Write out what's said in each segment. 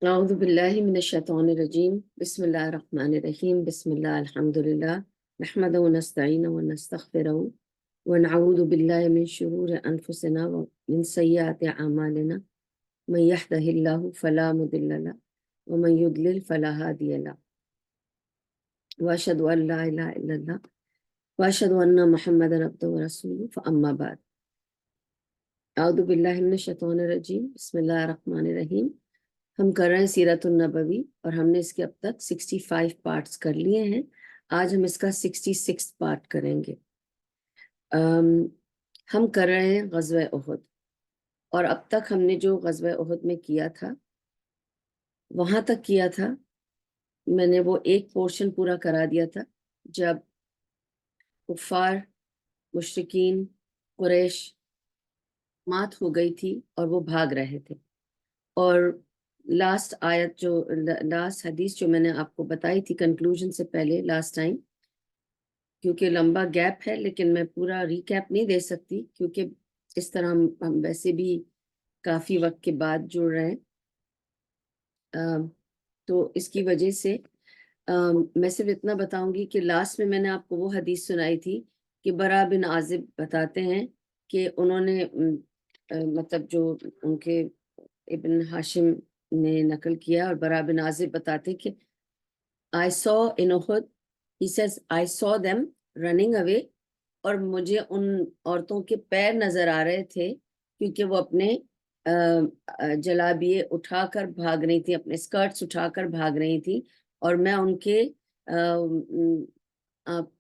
اعوذ باللہ من الشیطان الرجیم بسم اللہ الرحمن الرحیم بسم اللہ الحمد للہ نحمده ونستعینه ونستغفره ونعوذ باللہ من شرور انفسنا ومن سیئات اعمالنا من يهده الله فلا مضل له ومن يضلل فلا هادي له واشهد ان لا اله الا الله واشهد ان محمدا عبده ورسوله فاما بعد اعوذ باللہ من الشیطان الرجیم بسم اللہ الرحمن الرحیم۔ ہم کر رہے ہیں سیرت النبوی اور ہم نے اس کے اب تک 65 پارٹس کر لیے ہیں۔ آج ہم اس کا 66 پارٹ کریں گے۔ ہم کر رہے ہیں غزوہ احد، اور اب تک ہم نے جو غزوہ احد میں کیا تھا وہاں تک کیا تھا۔ میں نے وہ ایک پورشن پورا کرا دیا تھا جب کفار مشرکین قریش مات ہو گئی تھی اور وہ بھاگ رہے تھے، اور لاسٹ آیت جو لاسٹ حدیث جو میں نے آپ کو بتائی تھی کنکلوژن سے پہلے لاسٹ ٹائم، کیونکہ لمبا گیپ ہے لیکن میں پورا ریکیپ نہیں دے سکتی کیونکہ اس طرح ہم ویسے بھی کافی وقت کے بعد جڑ رہے ہیں، تو اس کی وجہ سے میں صرف اتنا بتاؤں گی کہ لاسٹ میں نے آپ کو وہ حدیث سنائی تھی کہ برا بن عازب بتاتے ہیں کہ انہوں نے مطلب جو ان کے ابن ہاشم نے نقل کیا، اور برا بن عازب بتاتے کہ I saw in Uhud, he says, I saw them running away، اور مجھے ان عورتوں کے پیر نظر آ رہے تھے کیونکہ وہ اپنے جلابیے اٹھا کر بھاگ رہی تھی، اپنے اسکرٹس اٹھا کر بھاگ رہی تھی، اور میں ان کے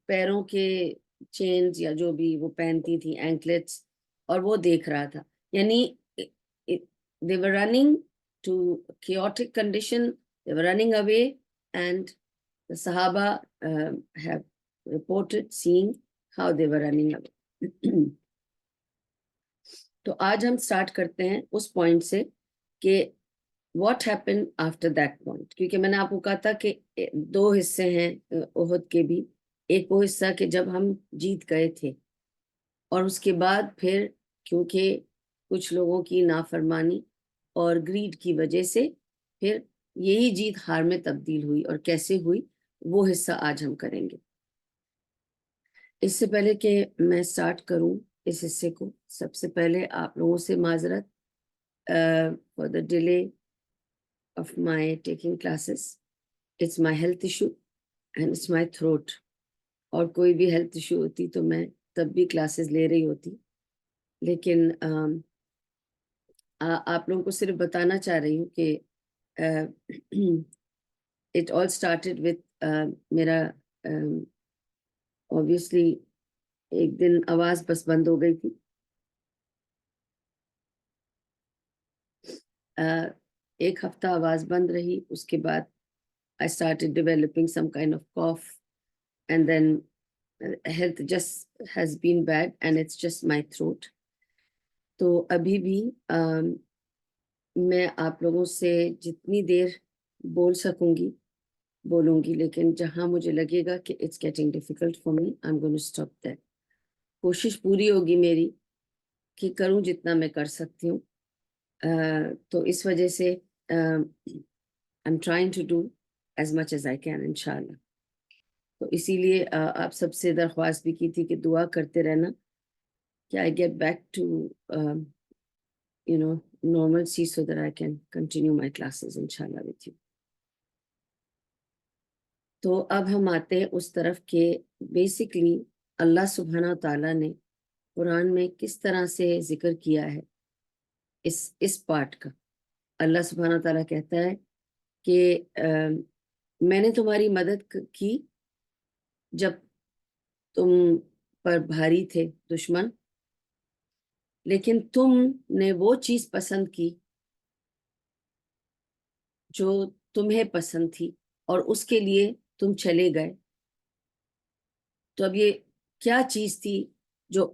پیروں کے چینز یا جو بھی وہ پہنتی تھی اینکلٹس، اور وہ دیکھ رہا تھا۔ یعنی they were running to chaotic condition, they were running away, and the Sahaba have reported seeing how they were running away۔ تو آج ہم سٹارٹ کرتے ہیں اس پوائنٹ سے کہ what happened after that point، کیونکہ میں نے آپ کو کہا تھا کہ دو حصے ہیں احد کے بھی۔ ایک وہ حصہ کہ جب ہم جیت گئے تھے، اور اس کے بعد پھر کیونکہ کچھ لوگوں کی نافرمانی اور گریڈ کی وجہ سے پھر یہی جیت ہار میں تبدیل ہوئی، اور کیسے ہوئی وہ حصہ آج ہم کریں گے۔ اس سے پہلے کہ میں سٹارٹ کروں اس حصے کو، سب سے پہلے آپ لوگوں سے معذرت for the delay of my taking classes. It's my health issue and it's my throat، اور کوئی بھی ہیلتھ ایشو ہوتی تو میں تب بھی کلاسز لے رہی ہوتی، لیکن آپ لوگوں کو صرف بتانا چاہ رہی ہوں کہ it all started with میرا obviously ایک دن آواز بس بند ہو گئی تھی، ایک ہفتہ آواز بند رہی، اس کے بعد I started developing some kind of cough, and then health just has been bad and it's just my throat۔ تو ابھی بھی میں آپ لوگوں سے جتنی دیر بول سکوں گی بولوں گی، لیکن جہاں مجھے لگے گا کہ it's getting difficult for me I'm going to stop that۔ کوشش پوری ہوگی میری کہ کروں جتنا میں کر سکتی ہوں، تو اس وجہ سے I'm trying to do as much as I can انشاءاللہ۔ تو اسی لیے آپ سب سے درخواست بھی کی تھی کہ دعا کرتے رہنا کہ I get back to normalcy so that I can continue my classes inshallah with you۔ تو اب ہم آتے ہیں اس طرف کہ بیسیکلی اللہ سبحانہ تعالیٰ نے قرآن میں کس طرح سے ذکر کیا ہے اس پارٹ کا۔ اللہ سبحانہ تعالیٰ کہتا ہے کہ میں نے تمہاری مدد کی جب تم پر بھاری تھے دشمن، لیکن تم نے وہ چیز پسند کی جو تمہیں پسند تھی اور اس کے لیے تم چلے گئے۔ تو اب یہ کیا چیز تھی جو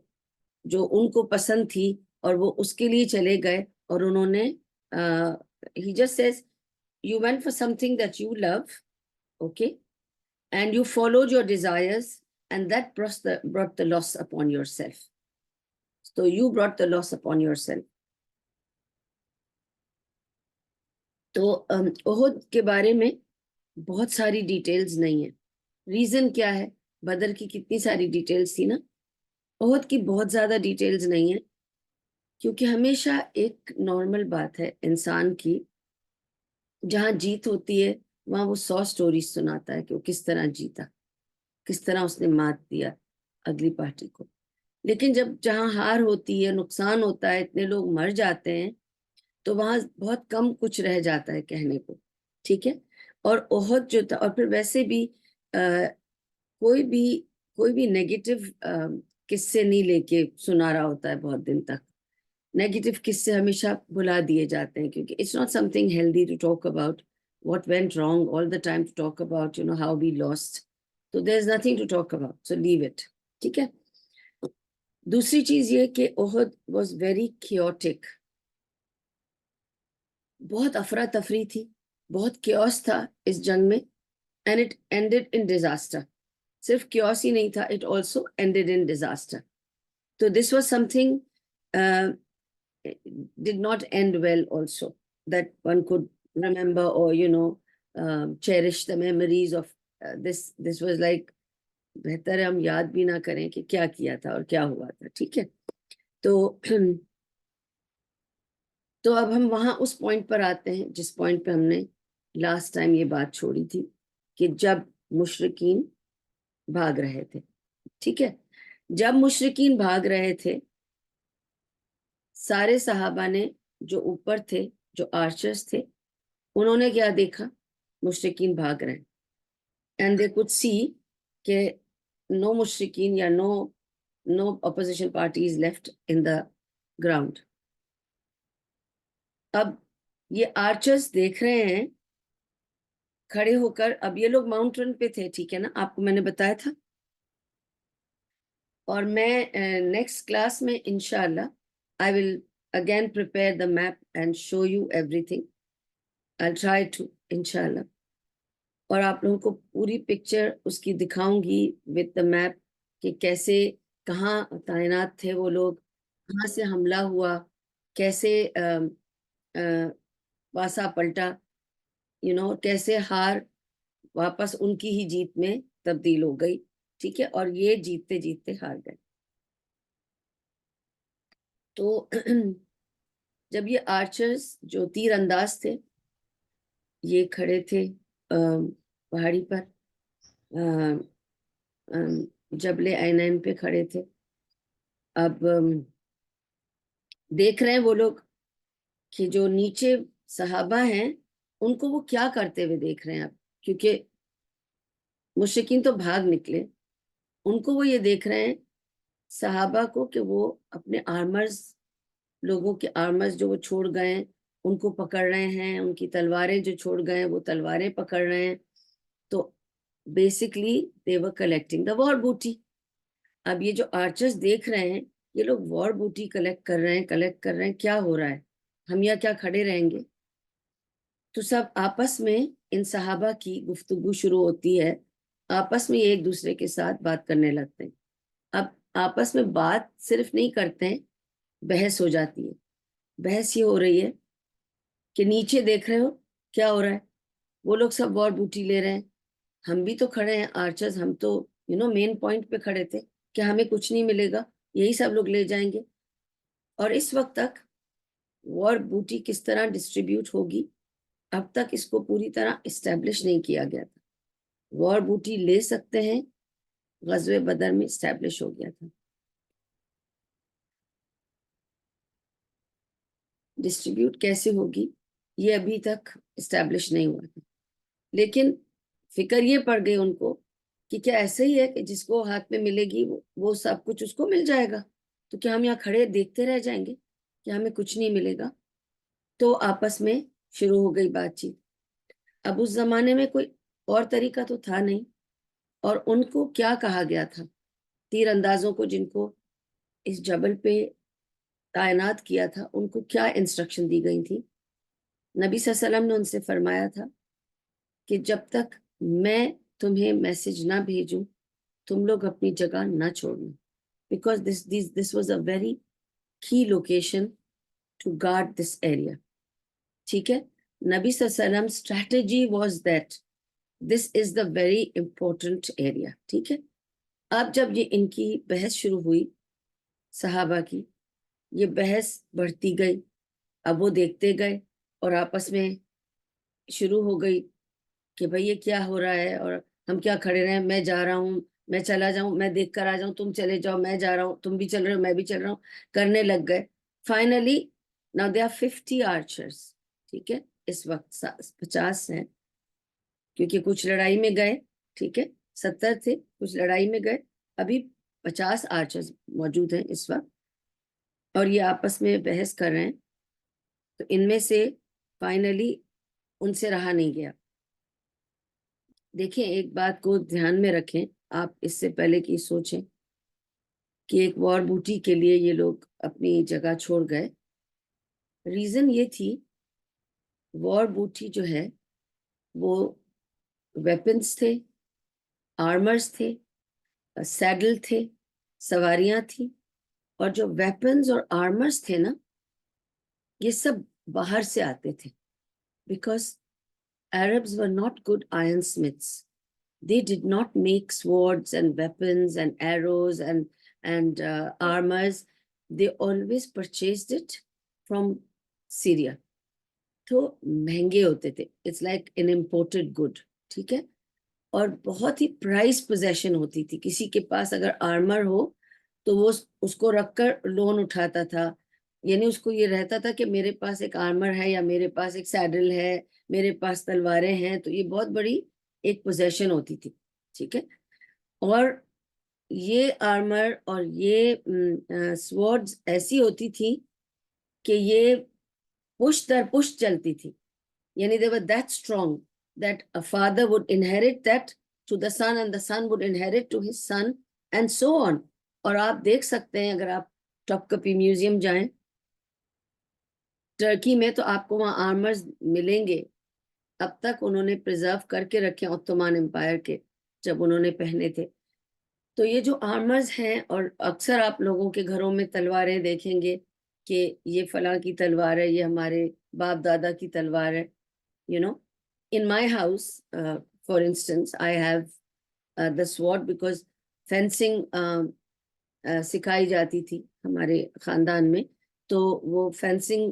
ان کو پسند تھی اور وہ اس کے لیے چلے گئے، اور انہوں نے he just says you went for something that you love, okay, and you followed your desires, and that brought the loss upon yourself. So you brought the loss upon yourself۔ تو احد کے بارے میں بہت ساری ڈیٹیلز نہیں ہے. Reason کیا ہے؟ بدر کی کتنی ساری ڈیٹیلز تھی نا, احد کی بہت زیادہ ڈیٹیلز نہیں ہے, کیونکہ ہمیشہ ایک نارمل بات ہے انسان کی, جہاں جیت ہوتی ہے وہاں وہ 100 سٹوریز سناتا ہے کہ وہ کس طرح جیتا, کس طرح اس نے مات دیا اگلی پارٹی کو. لیکن جہاں ہار ہوتی ہے, نقصان ہوتا ہے, اتنے لوگ مر جاتے ہیں, تو وہاں بہت کم کچھ رہ جاتا ہے کہنے کو. ٹھیک ہے, اور احد جو تھا, اور پھر ویسے بھی کوئی بھی نیگیٹو قصے نہیں لے کے سنا رہا ہوتا ہے بہت دن تک. نیگیٹو قصے ہمیشہ بھلا دیے جاتے ہیں, کیونکہ it's not something healthy to talk about what went wrong all the time, to talk about how we lost. So there's nothing to talk about, so leave it. ٹھیک ہے. دوسری چیز یہ کہ احد was very chaotic, بہت افراتفری تھی, بہت کیوس تھا اس جنگ میں, and it ended in disaster. صرف کیوس ہی نہیں تھا, it also ended in disaster. So this was something did not end well also, that one could remember or cherish the memories of this was like, بہتر ہے ہم یاد بھی نہ کریں کہ کیا کیا تھا اور کیا ہوا تھا. ٹھیک ہے, تو اب ہم وہاں اس پوائنٹ پر آتے ہیں جس پوائنٹ پہ ہم نے لاسٹ ٹائم یہ بات چھوڑی تھی, کہ جب مشرکین بھاگ رہے تھے. ٹھیک ہے, جب مشرکین بھاگ رہے تھے, سارے صحابہ نے جو اوپر تھے, جو آرچرز تھے, انہوں نے کیا دیکھا؟ مشرکین بھاگ رہے ہیں, اینڈ دے could see کہ no مشرکین یا no opposition parties left in the ground. اب یہ آرچرز دیکھ رہے ہیں کھڑے ہو کر, اب یہ لوگ ماؤنٹ رن پہ تھے, ٹھیک ہے نا, آپ کو میں نے بتایا تھا. اور میں نیکسٹ کلاس میں انشاءاللہ I will again prepare the map and show you everything. I'll try to, انشاءاللہ. اور آپ لوگوں کو پوری پکچر اس کی دکھاؤں گی with the map, کہ کیسے کہاں تعینات تھے وہ لوگ, کہاں سے حملہ ہوا, کیسے پاسا پلٹا, کیسے ہار واپس ان کی ہی جیت میں تبدیل ہو گئی. ٹھیک ہے, اور یہ جیتتے جیتتے ہار گئے. تو جب یہ آرچرز جو تیر انداز تھے, یہ کھڑے تھے پہاڑی پر, جبل عینین پہ کھڑے تھے. اب دیکھ رہے ہیں وہ لوگ کہ جو نیچے صحابہ ہیں ان کو وہ کیا کرتے ہوئے دیکھ رہے ہیں. اب کیونکہ مشرکین تو بھاگ نکلے, ان کو وہ یہ دیکھ رہے ہیں صحابہ کو کہ وہ اپنے آرمرز, لوگوں کے آرمرز جو وہ چھوڑ گئے ہیں ان کو پکڑ رہے ہیں, ان کی تلواریں جو چھوڑ گئے ہیں وہ تلواریں پکڑ رہے ہیں. تو basically they were collecting the war booty. اب یہ جو آرچرز دیکھ رہے ہیں, یہ لوگ وار بوٹی کلیکٹ کر رہے ہیں, کیا ہو رہا ہے, ہم یا کیا کھڑے رہیں گے. تو سب آپس میں ان صحابہ کی گفتگو شروع ہوتی ہے, آپس میں ایک دوسرے کے ساتھ بات کرنے لگتے ہیں. اب آپس میں بات صرف نہیں کرتے ہیں, بحث ہو جاتی ہے. بحث یہ ہو رہی ہے کہ نیچے دیکھ رہے ہو کیا ہو رہا ہے, وہ لوگ سب وار بوٹی لے رہے ہیں, ہم بھی تو کھڑے ہیں آرچرز, ہم تو مین پوائنٹ پہ کھڑے تھے کہ ہمیں کچھ نہیں ملے گا, یہی سب لوگ لے جائیں گے. اور اس وقت تک وار بوٹی کس طرح ڈسٹریبیوٹ ہوگی, اب تک اس کو پوری طرح اسٹیبلش نہیں کیا گیا تھا. وار بوٹی لے سکتے ہیں, غزوہ بدر میں اسٹیبلش ہو گیا تھا. ڈسٹریبیوٹ کیسے ہوگی یہ ابھی تک اسٹیبلش نہیں ہوا تھا. لیکن فکر یہ پڑ گئی ان کو کہ کیا ایسے ہی ہے کہ جس کو ہاتھ میں ملے گی وہ سب کچھ اس کو مل جائے گا, تو کیا ہم یہاں کھڑے دیکھتے رہ جائیں گے کہ ہمیں کچھ نہیں ملے گا. تو آپس میں شروع ہو گئی بات چیت. اب اس زمانے میں کوئی اور طریقہ تو تھا نہیں, اور ان کو کیا کہا گیا تھا, تیر اندازوں کو جن کو اس جبل پہ تعینات کیا تھا, ان کو کیا انسٹرکشن دی گئی تھی؟ نبی صلی اللہ علیہ وسلم نے ان سے فرمایا تھا کہ جب تک میں تمہیں میسج نہ بھیجوں تم لوگ اپنی جگہ نہ چھوڑنا, because this was a very key location to guard this area. ٹھیک ہے, Nabi sallam strategy was that this is the very important area. ٹھیک ہے. اب جب یہ ان کی بحث شروع ہوئی صحابہ کی, یہ بحث بڑھتی گئی, اب وہ دیکھتے گئے اور آپس میں شروع ہو گئی کہ بھئی یہ کیا ہو رہا ہے, اور ہم کیا کھڑے رہے, میں جا رہا ہوں, میں چلا جاؤں, میں دیکھ کر آ جاؤں, تم چلے جاؤ, میں جا رہا ہوں, تم بھی چل رہے ہو, میں بھی چل رہا ہوں, کرنے لگ گئے. Finally now there are 50 archers. ٹھیک ہے, اس وقت 50 ہیں, کیونکہ کچھ لڑائی میں گئے. ٹھیک ہے, 70 تھے, کچھ لڑائی میں گئے, ابھی 50 آرچرز موجود ہیں اس وقت, اور یہ آپس میں بحث کر رہے ہیں. تو ان میں سے فائنلی ان سے رہا نہیں گیا. دیکھیں, ایک بات کو دھیان میں رکھیں, آپ اس سے پہلے کی سوچیں کہ ایک وار بوٹی کے لیے یہ لوگ اپنی جگہ چھوڑ گئے. ریزن یہ تھی, وار بوٹی جو ہے وہ ویپنز تھے, آرمرز تھے, سیڈل تھے, سواریاں تھیں, اور جو ویپنز اور آرمرز تھے نا, یہ سب باہر سے آتے تھے. Because Arabs were not good ironsmiths. They did not make swords and weapons and arrows and armors. They always purchased it from Syria. تو مہنگے ہوتے تھے. It's like an imported good. ٹھیک ہے, اور بہت ہی پرائز پوزیشن ہوتی تھی. کسی کے پاس اگر آرمر ہو تو وہ اس کو رکھ کر لون اٹھاتا تھا. یعنی اس کو یہ رہتا تھا کہ میرے پاس ایک آرمر ہے, یا میرے پاس ایک سیڈل ہے, میرے پاس تلواریں ہیں, تو یہ بہت بڑی ایک پوزیشن ہوتی تھی. ٹھیک ہے, اور یہ آرمر اور یہ سوارڈز ایسی ہوتی تھی کہ یہ پشت در پشت چلتی تھی. یعنی they were that strong that a father would inherit that to the son and the son would inherit to his son and so on. اور آپ دیکھ سکتے ہیں, اگر آپ ٹاپ کپی میوزیم جائیں ٹرکی میں, تو آپ کو وہاں آرمرز ملیں گے. اب تک انہوں نے پریزرو کر کے رکھے عثمان امپائر کے, جب انہوں نے پہنے تھے. تو یہ جو آرمرز ہیں, اور اکثر آپ لوگوں کے گھروں میں تلواریں دیکھیں گے کہ یہ فلاں کی تلوار ہے, یہ ہمارے باپ دادا کی تلوار ہے. You know, in my house, for instance, I have the sword because fencing سکھائی جاتی تھی ہمارے خاندان میں. تو وہ فینسنگ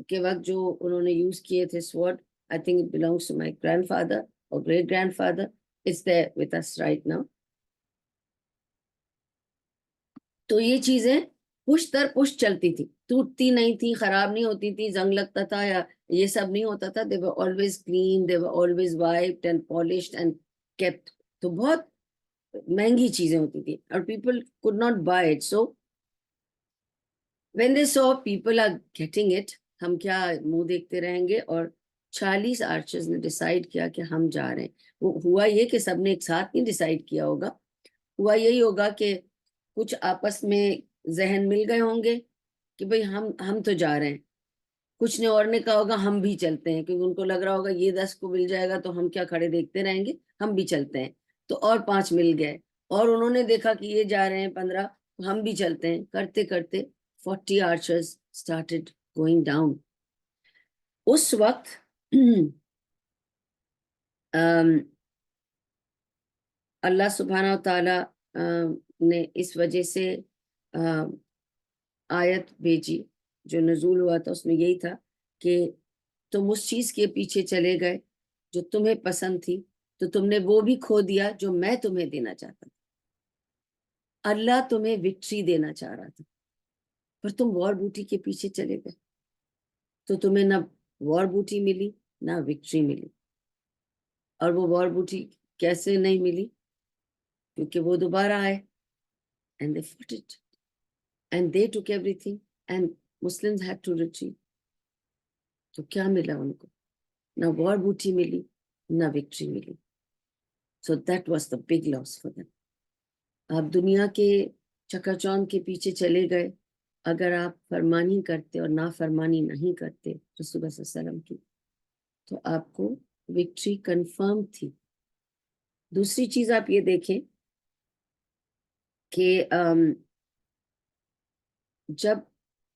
کے وقت جو انہوں نے یوز کیے تھے sword, I think it belongs to my grandfather or great grandfather. It's there with us right now. تو یہ چیزیں پشت در پشت چلتی تھی, ٹوٹتی نہیں تھی, خراب نہیں ہوتی تھی, زنگ لگتا تھا یا یہ سب نہیں ہوتا تھا. they were always clean, they were always wiped and polished and kept. تو بہت مہنگی چیزیں ہوتی تھی, اور people could not buy it. So when they saw people are getting it, ہم کیا منہ دیکھتے رہیں گے. اور 40 آرچرز نے ڈیسائیڈ کیا کہ ہم جا رہے ہیں. وہ ہوا یہ کہ سب نے ایک ساتھ نہیں ڈیسائیڈ کیا ہوگا, ہوا یہی ہوگا کہ کچھ آپس میں ذہن مل گئے ہوں گے کہ بھئی ہم تو جا رہے ہیں. کچھ نے اور نے کہا ہوگا ہم بھی چلتے ہیں, کیونکہ ان کو لگ رہا ہوگا یہ 10 کو مل جائے گا تو ہم کیا کھڑے دیکھتے رہیں گے, ہم بھی چلتے ہیں. تو اور 5 مل گئے, اور انہوں نے دیکھا کہ یہ جا رہے ہیں 15, ہم بھی چلتے ہیں. کرتے کرتے 40 archers started going down. اس وقت اللہ سبحانہ و تعالی نے اس وجہ سے آیت بھیجی. جو نزول ہوا تھا اس میں یہی تھا کہ تم اس چیز کے پیچھے چلے گئے جو تمہیں پسند تھی, تو تم نے وہ بھی کھو دیا جو میں تمہیں دینا چاہتا تھا. اللہ تمہیں وکٹری دینا چاہ رہا تھا, پر تم وار بوٹی کے پیچھے چلے گئے, تو تمہیں نہ وار بوٹی ملی نہ وکٹری ملی. اور وہ وار بوٹی کیسے نہیں ملی, کیونکہ وہ دوبارہ آئے and they fought it and they took everything and Muslims had to retreat. تو کیا ملا ان کو, نہ وار بوٹی ملی نہ وکٹری ملی. So that was the big loss for them. آپ دنیا کے چکا چوند کے پیچھے چلے گئے, اگر آپ فرمانی کرتے اور نافرمانی نہیں کرتے رسول اللہ صلی اللہ علیہ وسلم کی, تو آپ کو وکٹری کنفرم تھی. دوسری چیز آپ یہ دیکھیں کہ جب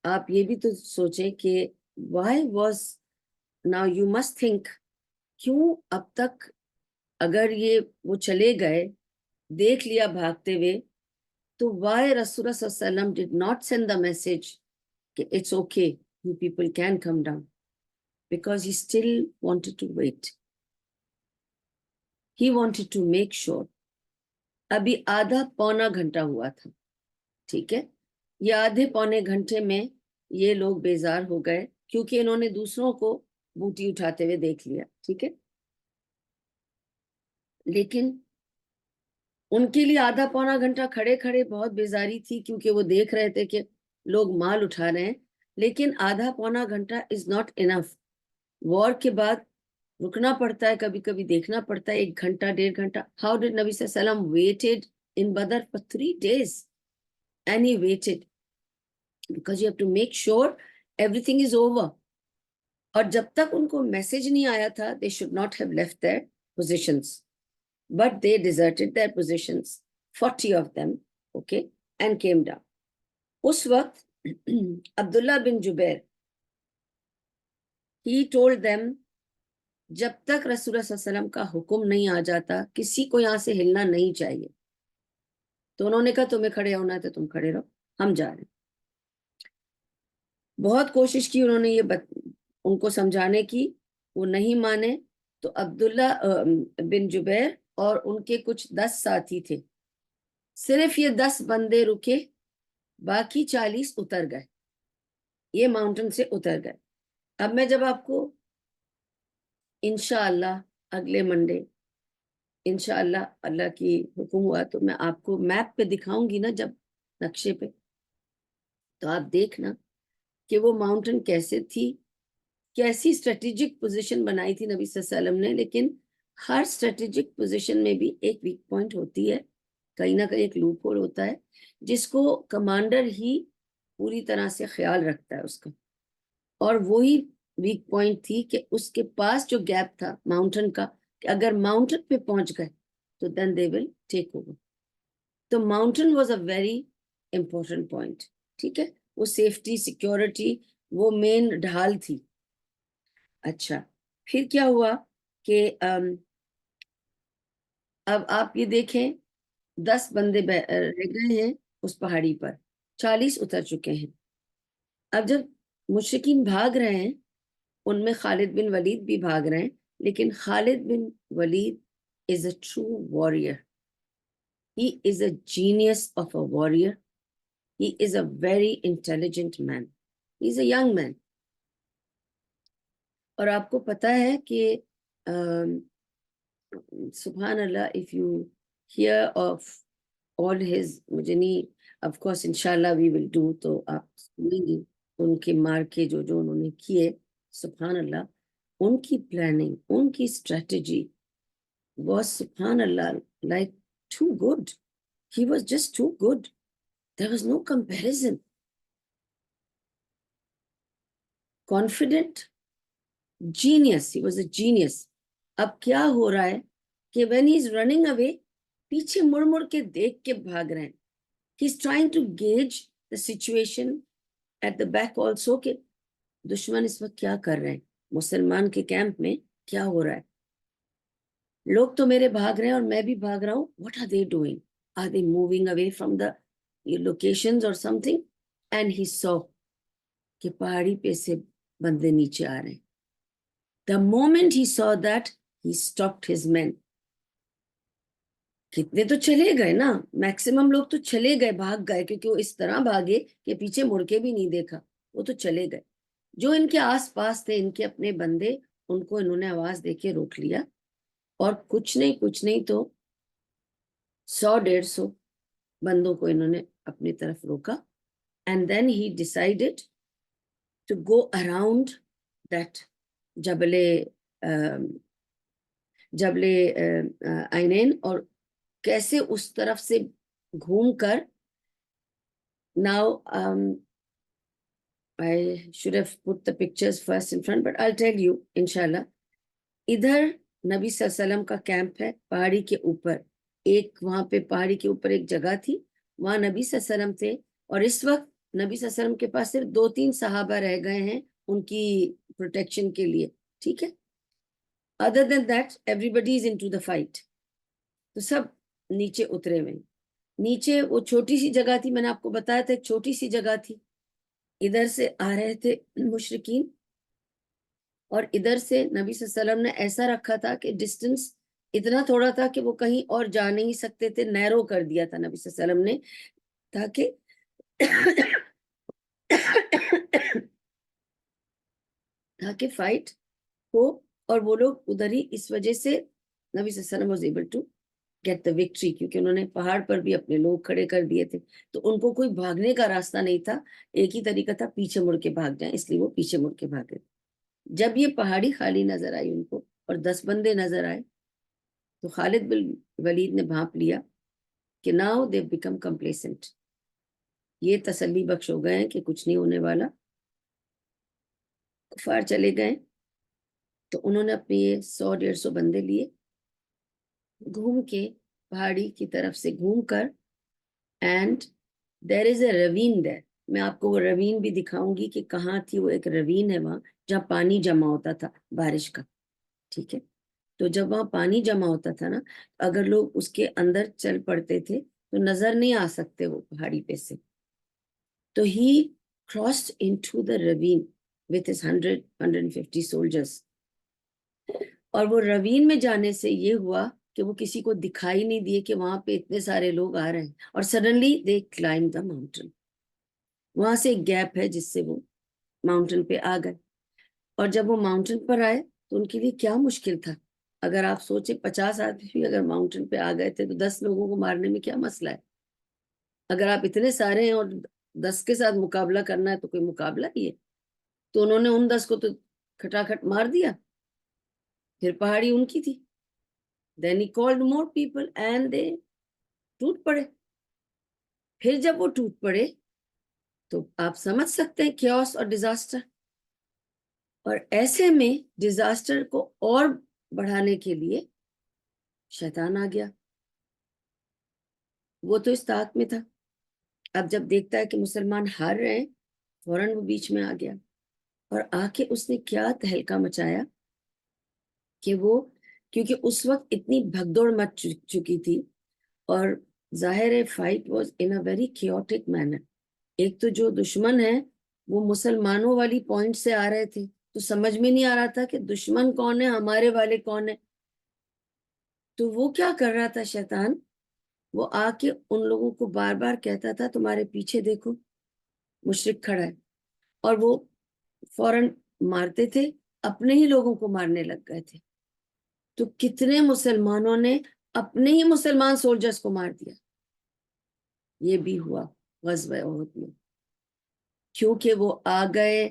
آپ یہ بھی تو سوچیں کہ why was now you must think, کیوں اب تک اگر یہ وہ چلے گئے دیکھ لیا بھاگتے ہوئے تو why رسول اللہ صلی اللہ علیہ وسلم did not send the message کہ it's okay, you people can come down, because he still wanted to wait. He wanted to make sure. ابھی آدھا پونا گھنٹہ ہوا تھا, ٹھیک ہے, یہ آدھے پونے گھنٹے میں یہ لوگ بیزار ہو گئے کیونکہ انہوں نے دوسروں کو بوٹی اٹھاتے ہوئے دیکھ لیا, ٹھیک ہے, لیکن ان کے لیے آدھا پونا گھنٹہ کھڑے کھڑے بہت بیزاری تھی کیونکہ وہ دیکھ رہے تھے کہ لوگ مال اٹھا رہے ہیں, لیکن آدھا پونا گھنٹہ از ناٹ انف. وار کے بعد رکنا پڑتا ہے, کبھی کبھی دیکھنا پڑتا ہے, 1 گھنٹہ 1.5 گھنٹہ. ہاؤ ڈیڈ نبی صلی اللہ علیہ وسلم waited in Badr for 3 days, and he waited because you have to make sure everything is over. اور جب تک ان کو میسج نہیں آیا تھا they should not have left their positions, but they deserted their positions, 40 of them, okay, and came down. اس وقت عبداللہ بن جبیر, he told them, جب تک رسول اللہ صلی اللہ علیہ وسلم کا حکم نہیں آ جاتا کسی کو یہاں سے ہلنا نہیں چاہیے. تو انہوں نے کہا تمہیں کھڑے ہونا ہے تو تم کھڑے رہو, ہم جا رہے ہیں. بہت کوشش کی انہوں نے یہ ان کو سمجھانے کی, وہ نہیں مانے. تو عبداللہ بن جبیر اور ان کے کچھ 10 ساتھی تھے, صرف یہ 10 بندے رکے, باقی 40 اتر گئے, یہ ماؤنٹن سے اتر گئے. اب میں جب آپ کو انشاءاللہ اگلے منڈے انشاءاللہ اللہ کی حکم ہوا تو میں آپ کو میپ پہ دکھاؤں گی نا, جب نقشے پہ, تو آپ دیکھنا کہ وہ ماؤنٹن کیسے تھی, کیسی اسٹریٹجک پوزیشن بنائی تھی نبی صلی اللہ علیہ وسلم نے. لیکن ہر اسٹریٹجک پوزیشن میں بھی ایک ویک پوائنٹ ہوتی ہے, کہیں نہ کہیں ایک لوپ ہول ہوتا ہے جس کو کمانڈر ہی پوری طرح سے خیال رکھتا ہے اس کا. اور وہی ویک پوائنٹ تھی کہ اس کے پاس جو گیپ تھا ماؤنٹن کا, کہ اگر ماؤنٹن پہ پہنچ گئے تو then they will take over. تو mountain was a very important point, ٹھیک ہے, وہ سیفٹی سیکیورٹی وہ مین ڈھال تھی. اچھا پھر کیا ہوا کہ اب آپ یہ دیکھیں 10 بندے رہ گئے ہیں اس پہاڑی پر, 40 اتر چکے ہیں. اب جب مشرکین بھاگ رہے ہیں, ان میں خالد بن ولید بھی بھاگ رہے ہیں, لیکن خالد bin Walid is a true warrior. He is a genius of a warrior. He is a very intelligent man. He is a young man. اور آپ کو پتا ہے کہ سبحان اللہ, if you hear of all his, مجھے نہیں, of course انشاءاللہ we will do, تو آپ سنیں گے ان کے مار کے جو انہوں نے کیے, سبحان اللہ, ان کی پلاننگ, ان کی اسٹریٹجی was سبحان اللہ like too good. He was just too good. There was no comparison. Confident, genius. He was a genius. اب کیا ہو رہا ہے کہ when he is running away, پیچھے مڑ مڑ کے دیکھ کے بھاگ رہے ہیں. He is trying to gauge the situation at the back also, کہ دشمن اس وقت کیا کر رہے ہیں, مسلمان کے کیمپ میں کیا ہو رہا ہے. لوگ تو میرے بھاگ رہے ہیں اور میں بھی بھاگ رہا ہوں. What are they doing? Are they moving away from the locations or something? And he saw کہ پہاڑی پہ سے بندے نیچے آ رہے ہیں. The moment he saw that, he stopped his men. کتنے تو چلے گئے نا, میکسیمم لوگ تو چلے گئے, بھاگ گئے, کیونکہ وہ اس طرح بھاگے کہ پیچھے مڑ کے بھی نہیں دیکھا, وہ تو چلے گئے. جو ان کے آس پاس تھے, ان کے اپنے بندے, ان کو انہوں نے آواز دے کے روک لیا, اور کچھ نہیں تو 100-150 بندوں کو انہوں نے اپنی طرف روکا. And then he decided to go around that جبل عینین, اور کیسے اس طرف سے گھوم کر. Now I should have put the pictures first in front, but I'll tell you inshallah. ادھر نبی صلی اللہ علیہ وسلم کا کیمپ ہے پہاڑی کے اوپر, ایک وہاں پہ پہاڑی کے اوپر ایک جگہ تھی, وہاں نبی صلی اللہ علیہ وسلم تھے, اور اس وقت نبی صلی اللہ علیہ وسلم کے پاس صرف 2-3 صحابہ رہ گئے ہیں ان کی پروٹیکشن کے لیے. ٹھیک ہے. Other than that every is in to the fight. تو سب نیچے اترے ہوئے. نیچے وہ چھوٹی سی جگہ تھی, میں نے آپ کو بتایا تھا ایک چھوٹی سی جگہ تھی. ادھر سے آ رہے تھے مشرکین, اور ادھر سے نبی صلی اللہ علیہ وسلم نے ایسا رکھا تھا کہ ڈسٹنس اتنا تھوڑا تھا کہ وہ کہیں اور جا نہیں سکتے تھے. نیرو کر دیا تھا نبی صلی اللہ علیہ وسلم نے, تاکہ تاکہ فائٹ ہو. اور وہ لوگ ادھر ہی, اس وجہ سے نبی صلی اللہ علیہ وسلم was able to get the victory, کیونکہ انہوں نے پہاڑ پر بھی اپنے لوگ کھڑے کر دیے تھے. تو ان کو کوئی بھاگنے کا راستہ نہیں تھا, ایک ہی طریقہ تھا پیچھے مڑ کے بھاگ جائیں, اس لیے وہ پیچھے مڑ کے بھاگے. جب یہ پہاڑی خالی نظر آئی ان کو اور 10 بندے نظر آئے, تو خالد بن ولید نے بھانپ لیا کہ ناؤ دے بیکم کمپلیسنٹ, یہ تسلی بخش ہو گئے ہیں کہ کچھ نہیں ہونے والا. کفار چلے گئے. تو انہوں نے اپنے یہ 100-150 بندے لیے, گھوم کے پہاڑی کی طرف سے گھوم کر, اینڈ دیر از اے روین دیر. میں آپ کو وہ روین بھی دکھاؤں گی کہ کہاں تھی. وہ ایک روین ہے وہاں جہاں پانی جمع ہوتا تھا بارش کا, ٹھیک ہے. تو جب وہاں پانی جمع ہوتا تھا نا, اگر لوگ اس کے اندر چل پڑتے تھے تو نظر نہیں آ سکتے وہ پہاڑی پہ سے. تو ہی crossed into the ravine with his 150 soldiers. اور وہ روین میں جانے سے یہ ہوا کہ وہ کسی کو دکھائی نہیں دیے کہ وہاں پہ اتنے سارے لوگ آ رہے ہیں. اور suddenly they climb the mountain. وہاں سے ایک گیپ ہے جس سے وہ ماؤنٹین پہ آ گئے. اور جب وہ ماؤنٹین پر آئے تو ان کے لیے کیا مشکل تھا. اگر آپ سوچیں 50 آدمی اگر ماؤنٹین پہ آ گئے تھے تو 10 لوگوں کو مارنے میں کیا مسئلہ ہے. اگر آپ اتنے سارے ہیں اور 10 کے ساتھ مقابلہ کرنا ہے تو کوئی مقابلہ ہی ہے. تو انہوں نے ان 10 کو تو کھٹاکھٹ مار دیا. پھر پہاڑی ان کی تھی. Then he called more people and they ٹوٹ پڑے. پھر جب وہ ٹوٹ پڑے تو آپ سمجھ سکتے ہیں کیوس اور ڈیزاسٹر. اور ایسے میں ڈیزاسٹر کو اور بڑھانے کے لیے شیطان آ گیا. وہ تو اس طاقت میں تھا. اب جب دیکھتا ہے کہ مسلمان ہار رہے ہیں, فوراً وہ بیچ میں آ گیا. اور آ کے اس نے کیا تہلکہ مچایا کہ وہ, کیونکہ اس وقت اتنی بھگدوڑ مچ چکی تھی, اور ظاہر ہے fight was in a very chaotic manner. ایک تو جو دشمن ہے وہ مسلمانوں والی پوائنٹ سے آ رہے تھے, تو سمجھ میں نہیں آ رہا تھا کہ دشمن کون ہے, ہمارے والے کون ہے. تو وہ کیا کر رہا تھا شیطان, وہ آ کے ان لوگوں کو بار بار کہتا تھا تمہارے پیچھے دیکھو مشرک کھڑا ہے. اور وہ فوراً مارتے تھے, اپنے ہی لوگوں کو مارنے لگ گئے تھے. تو کتنے مسلمانوں نے اپنے ہی مسلمان سولجرز کو مار دیا. یہ بھی ہوا غزوہ احد میں, کیونکہ وہ آ گئے.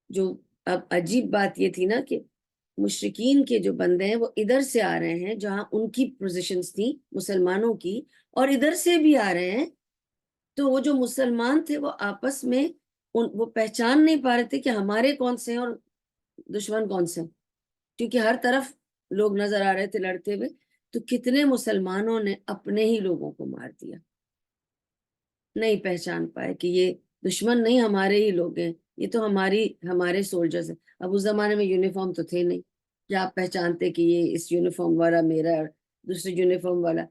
جو اب عجیب بات یہ تھی نا کہ مشرکین کے جو بندے ہیں وہ ادھر سے آ رہے ہیں جہاں ان کی پوزیشنز تھیں مسلمانوں کی, اور ادھر سے بھی آ رہے ہیں. تو وہ جو مسلمان تھے وہ آپس میں وہ پہچان نہیں پا رہے تھے کہ ہمارے کون سے ہیں اور دشمن کون سے ہیں, کیونکہ ہر طرف لوگ نظر آ رہے تھے لڑتے ہوئے. تو کتنے مسلمانوں نے اپنے ہی لوگوں کو مار دیا, نہیں پہچان پائے کہ یہ دشمن نہیں ہمارے ہی لوگ ہیں, یہ تو ہمارے سولجرز ہیں. اب اس زمانے میں یونیفارم تو تھے نہیں کہ آپ پہچانتے کہ یہ اس یونیفارم والا میرا اور دوسرے یونیفارم والا.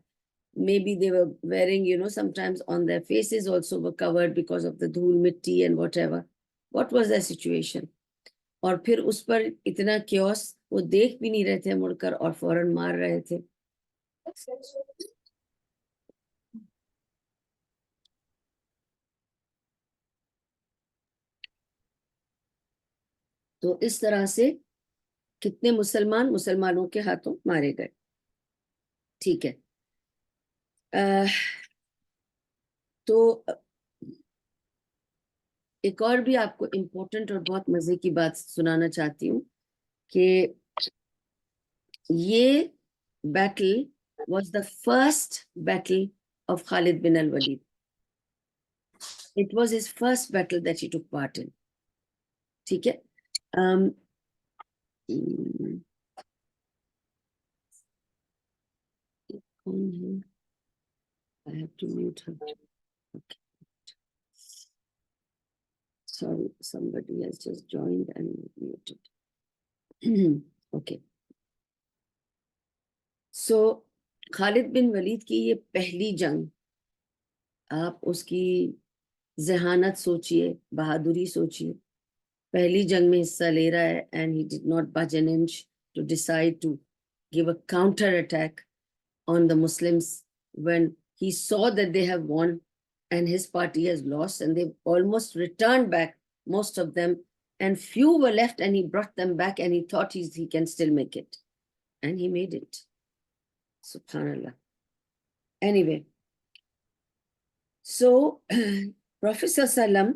Maybe they were wearing, sometimes on their faces also were covered because of the dhool mitti and whatever. What was their situation? اور پھر اس پر اتنا کیوس, وہ دیکھ بھی نہیں رہے تھے مڑ کر اور فوراً مار رہے تھے. تو اس طرح سے کتنے مسلمانوں کے ہاتھوں مارے گئے. ٹھیک ہے. تو ایک اور بھی آپ کو امپورٹنٹ اور بہت مزے کی بات سنانا چاہتی ہوں کہ یہ battle was the first battle of Khalid bin Al Walid. It was his first battle that he took part in. ٹھیک ہے. I have to mute her. Okay. Sorry, somebody has just joined and muted. Okay so Khalid bin Walid کی یہ پہلی جنگ، آپ اس کی ذہانت سوچئے، بہادری سوچئے، پہلی جنگ میں حصہ لے رہا ہے and he did not budge an inch to decide to give a counter attack on the Muslims when he saw that they have won and his party has lost and they've almost returned back, most of them, and few were left and he brought them back and he thought he can still make it. And he made it. Subhanallah. Anyway, so Prophet ﷺ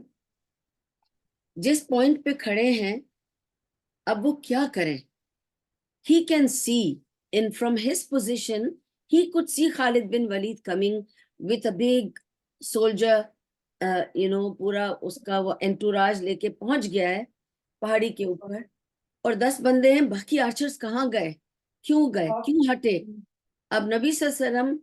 جس point پہ کھڑے ہیں اب وہ کیا کریں؟ He can see in from his position, he could see Khalid bin Walid coming with a big soldier, پورا اس کا وہ انٹوراج لے کے پہنچ گیا ہے پہاڑی کے اوپر، اور 10 بندے ہیں، باقی آرچرز کہاں گئے، کیوں گئے، کیوں ہٹے؟ اب نبی صلی اللہ علیہ وسلم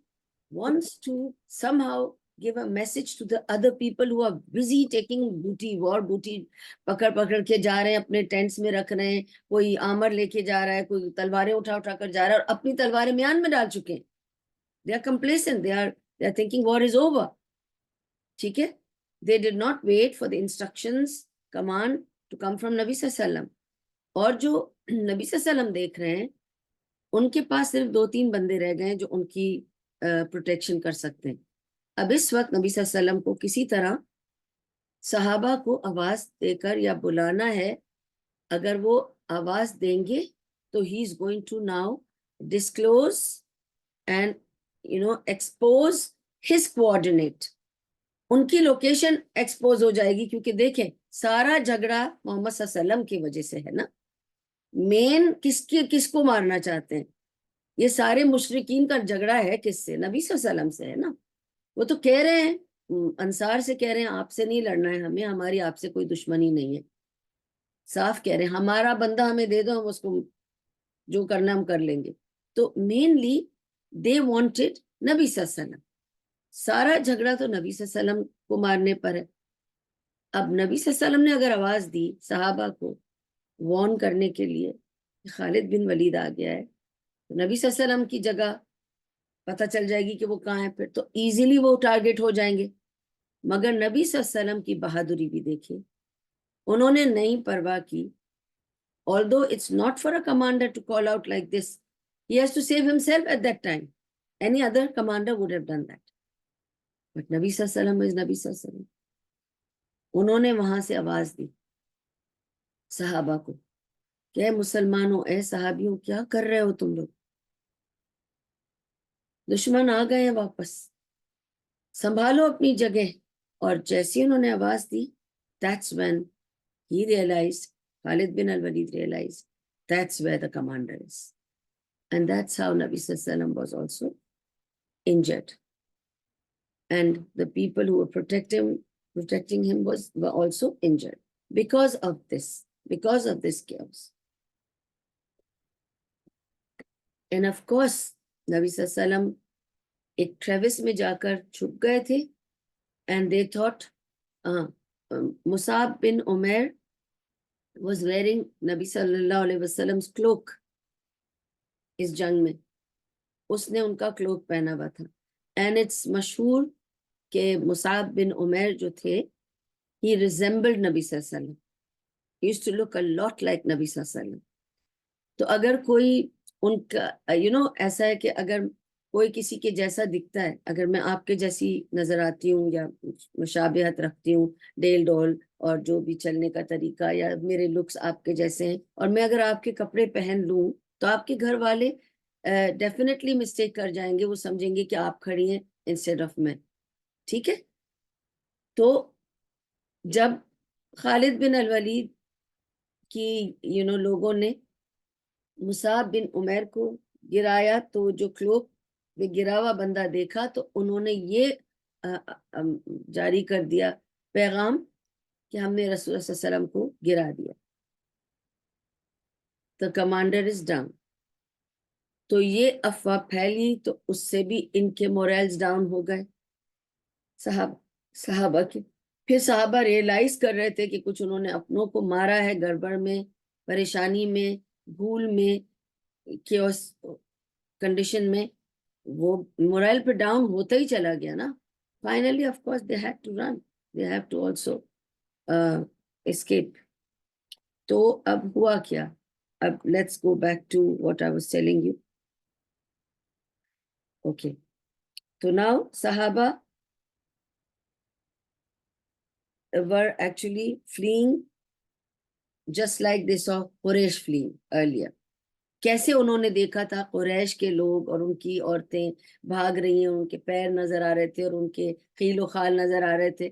wants to somehow give a message to the other people who are busy taking booty, war booty پکڑ کے جا رہے ہیں، اپنے ٹینٹس میں رکھ رہے ہیں، کوئی آمر لے کے جا رہا ہے، کوئی تلواریں اٹھا کر جا رہا ہے، اور اپنی تلواریں میان میں ڈال چکے ہیں. they are complacent, they are thinking war is over. ٹھیک ہے، they did not wait for the instructions, command to come from نبی صلی اللہ علیہ وسلم. اور جو نبی صلی اللہ علیہ وسلم دیکھ رہے ہیں ان کے پاس صرف 2-3 بندے رہ گئے ہیں جو ان کی پروٹیکشن کر سکتے ہیں. اب اس وقت نبی صلی اللہ علیہ وسلم کو کسی طرح صحابہ کو آواز دے کر یا بلانا ہے. اگر وہ آواز دیں گے تو he is going to now disclose and expose his coordinate. ان کی لوکیشن ایکسپوز ہو جائے گی، کیونکہ دیکھیں سارا جھگڑا محمد صلی اللہ علیہ وسلم کی وجہ سے ہے نا. مین کس کو مارنا چاہتے ہیں؟ یہ سارے مشرکین کا جھگڑا ہے کس سے؟ نبی صلی اللہ علیہ وسلم سے ہے نا. وہ تو کہہ رہے ہیں، انصار سے کہہ رہے ہیں آپ سے نہیں لڑنا ہے ہمیں، ہماری آپ سے کوئی دشمنی نہیں ہے. صاف کہہ رہے ہیں ہمارا بندہ ہمیں دے دو، ہم اس کو جو کرنا ہم کر لیں گے. تو مینلی دے وانٹڈ نبی صلی اللہ علیہ وسلم. سارا جھگڑا تو نبی صلی اللہ علیہ وسلم کو مارنے پر ہے. اب نبی صلی اللہ علیہ وسلم نے اگر آواز دی صحابہ کو وارن کرنے کے لیے خالد بن ولید آ گیا ہے، تو نبی صلی اللہ علیہ وسلم کی جگہ پتہ چل جائے گی کہ وہ کہاں ہے، پھر تو ایزیلی وہ ٹارگٹ ہو جائیں گے. مگر نبی صلی اللہ علیہ وسلم کی بہادری بھی دیکھیں، انہوں نے نہیں پرواہ کی. although it's not for a commander to call out like this, he has to save himself at that time. Any other commander would have done that, but نبی صلی اللہ علیہ وسلم is نبی صلی اللہ علیہ وسلم. انہوں نے وہاں سے آواز دی صحابہ کو کہ اے مسلمانوں، اے صحابیوں، کیا کر رہے ہو تم لوگ؟ دشمن آ گئے ہیں واپس، سنبھالو اپنی جگہ. اور جیسی انہوں نے آواز دی that's when he realized, Khalid bin al-Walid realized, that's where the commander is. And that's how Nabi sallallahu alaihi wasallam was also injured. And the people who were protecting him were also injured because of this chaos. And of course, Nabi sallallahu alaihi wasallam ایک Travis میں جا کر چھپ گئے تھے. And they thought, Musab bin Umair was wearing Nabi sallallahu alayhi wasallam's cloak. اس جنگ میں اس نے ان کا کلوک پہنا ہوا تھا. And it's مشہور کہ مصعب بن عمیر جو تھے he resembled نبی صلی اللہ علیہ وسلم. He used to look a lot like نبی صلی اللہ علیہ وسلم. تو اگر کوئی ان کا ایسا ہے کہ اگر کوئی کسی کے جیسا دکھتا ہے، اگر میں آپ کے جیسی نظر آتی ہوں یا مشابہت رکھتی ہوں ڈیل ڈول اور جو بھی چلنے کا طریقہ، یا میرے لکس آپ کے جیسے ہیں، اور میں اگر آپ کے کپڑے پہن لوں تو آپ کے گھر والے ڈیفینیٹلی مسٹیک کر جائیں گے، وہ سمجھیں گے کہ آپ کھڑی ہیں انسٹیڈ آف میں. ٹھیک ہے، تو جب خالد بن الولید کی لوگوں نے مصعب بن عمیر کو گرایا تو جو کلوک میں گرا ہوا بندہ دیکھا تو انہوں نے یہ جاری کر دیا پیغام کہ ہم نے رسول اللہ صلی اللہ علیہ وسلم کو گرا دیا. The commander is down. تو یہ افواہ پھیلی تو اس سے بھی ان کے مورائلز ڈاؤن ہو گئے صحابہ کے. پھر صحابہ ریئلائز کر رہے تھے کہ کچھ انہوں نے اپنوں کو مارا ہے گڑبڑ میں، پریشانی میں، بھول میں chaos condition میں وہ morale پہ ڈاؤن ہوتا ہی چلا گیا نا. Finally, of course, they had to run. They have to also escape. تو اب ہوا کیا؟ اب let's go back to what I was telling you. Okay. So now Sahaba were actually fleeing just like they saw Quraysh fleeing earlier. کیسے انہوں نے دیکھا تھا قریش کے لوگ اور ان کی عورتیں بھاگ رہی ہیں، ان کے پیر نظر آ رہے تھے اور ان کے خیل و خال نظر آ رہے تھے.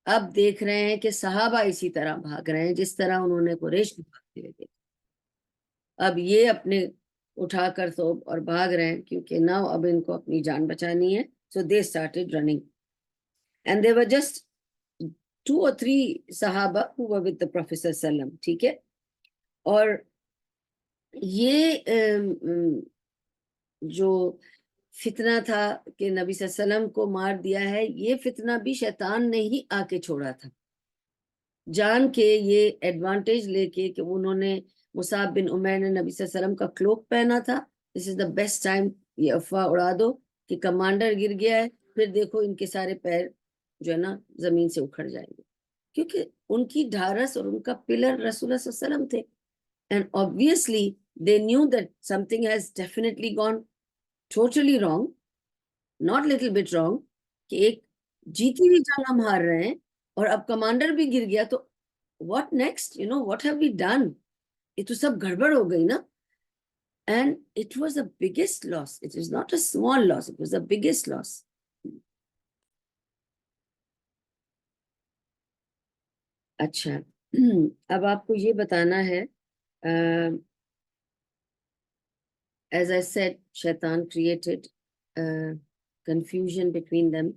اب دیکھ رہے ہیں کہ صحابہ اسی طرح بھاگ رہے ہیں جس طرح انہوں نے قریش کو بھاگتے ہوئے دیکھا. اب یہ اپنے اٹھا کر ثوب اور بھاگ رہے ہیں کیونکہ ناؤ اب ان کو اپنی جان بچانی ہے. So they started running. And there were just 2 or 3 صحابہ who were with the Prophet صلی اللہ علیہ وسلم. ٹھیک ہے. اور یہ جو فتنہ تھا کہ نبی صلی اللہ علیہ وسلم کو مار دیا ہے، یہ فتنہ بھی شیطان نے ہی آ کے چھوڑا تھا، جان کے یہ ایڈوانٹیج لے کے کہ انہوں نے مصعب بن عمیر نے نبی صلی اللہ علیہ وسلم کا کلوک پہنا تھا. دس از دا بیسٹ ٹائم، یہ افواہ اڑا دو کہ کمانڈر گر گیا ہے، پھر دیکھو ان کے سارے پیر جو ہے نا زمین سے اکھڑ جائیں گے، کیونکہ ان کی ڈھارس اور ان کا پلر رسول اللہ صلی اللہ علیہ وسلم تھے. And obviously they knew that something has definitely gone totally wrong, not little bit wrong, کہ ایک جیتی ہوئی جنگ ہم ہار رہے ہیں اور اب کمانڈر بھی گر گیا، تو what next, what have we done؟ یہ تو سب گڑبڑ ہو گئی نا. And it was the biggest loss. It is not a small loss, it was the biggest loss. اچھا اب آپ کو یہ بتانا ہے، as I said, Shaitan created confusion between them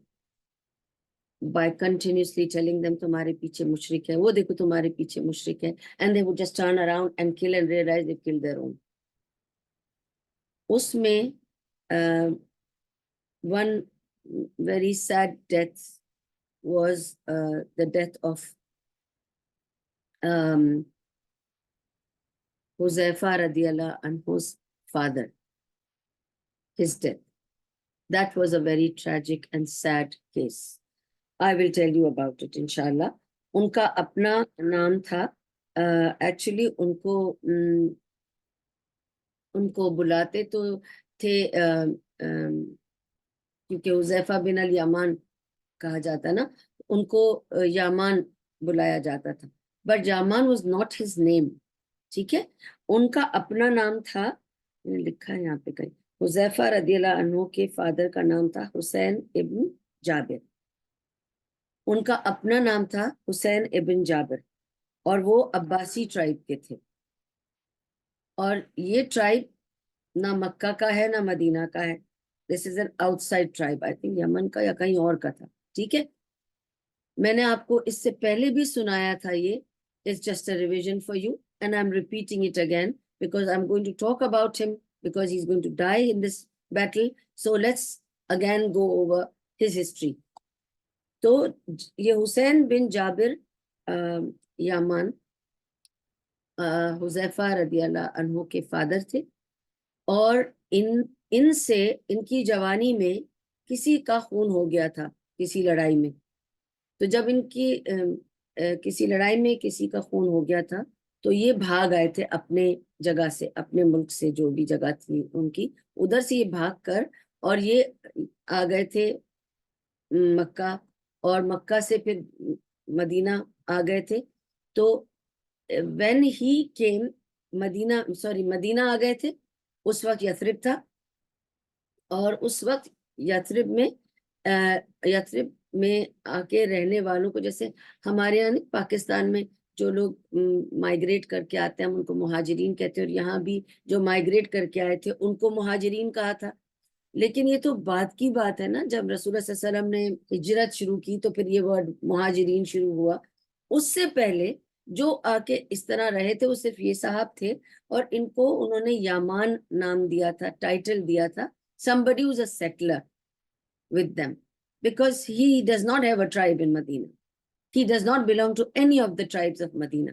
by continuously telling them تمہارے پیچھے مشرک ہے، وہ دیکھو تمہارے پیچھے مشرک ہے، and they would just turn around and kill and realize they killed their own. اس میں one very sad death was the death of Huzaifa radiallahu anhu's father, his death. That was a very tragic and sad case. I will tell you about it, inshallah. ان کا اپنا نام تھا، actually ان کو بلاتے تو تھے کیونکہ حذیفہ بن الیمان کہا جاتا نا، ان کو یامان بلایا جاتا تھا، but Yaman was not his name. ٹھیک ہے. ان کا اپنا نام تھا، میں نے لکھا ہے یہاں پہ کہیں، حذیفہ رضی اللہ عنہ کے فادر کا نام تھا حسین ابن جابر. ان کا اپنا نام تھا حسین ابن جابر، اور وہ عباسی ٹرائب کے تھے. اور یہ ٹرائب نہ مکہ کا ہے نہ مدینہ کا ہے. This is an outside tribe, I think Yemen کا یا کہیں اور کا تھا. ٹھیک ہے. میں نے آپ کو اس سے پہلے بھی سنایا تھا، یہ it's just a revision for you and I'm repeating it again because I'm going to talk about him because he's going to die in this battle. So let's again go over his history. تو یہ حسین بن جابر یامان حذیفہ رضی اللہ عنہ کے father تھے، اور ان سے ان کی جوانی میں کسی کا خون ہو گیا تھا کسی لڑائی میں. تو جب ان کی کسی لڑائی میں کسی کا خون ہو گیا تھا تو یہ بھاگ آئے تھے اپنے جگہ سے، اپنے ملک سے، جو بھی جگہ تھی ان کی، ادھر سے یہ بھاگ کر اور یہ آ گئے تھے مکہ، اور مکہ سے پھر مدینہ آ گئے تھے. تو when he came مدینہ آ گئے تھے، اس وقت یثرب تھا، اور اس وقت یثرب میں آ کے رہنے والوں کو، جیسے ہمارے یہاں پاکستان میں جو لوگ مائگریٹ کر کے آتے ہیں ہم ان کو مہاجرین کہتے ہیں، اور یہاں بھی جو مائگریٹ کر کے آئے تھے ان کو مہاجرین کہا تھا. لیکن یہ تو بعد کی بات ہے نا، جب رسول اللہ صلی اللہ علیہ وسلم نے ہجرت شروع کی تو پھر یہ ورڈ مہاجرین شروع ہوا. اس سے پہلے جو آ کے اس طرح رہے تھے وہ صرف یہ صاحب تھے، اور ان کو انہوں نے یامان نام دیا تھا، ٹائٹل دیا تھا. Somebody who's a settler with them because he does not have a tribe in Medina. He does not belong to any of the tribes of Medina.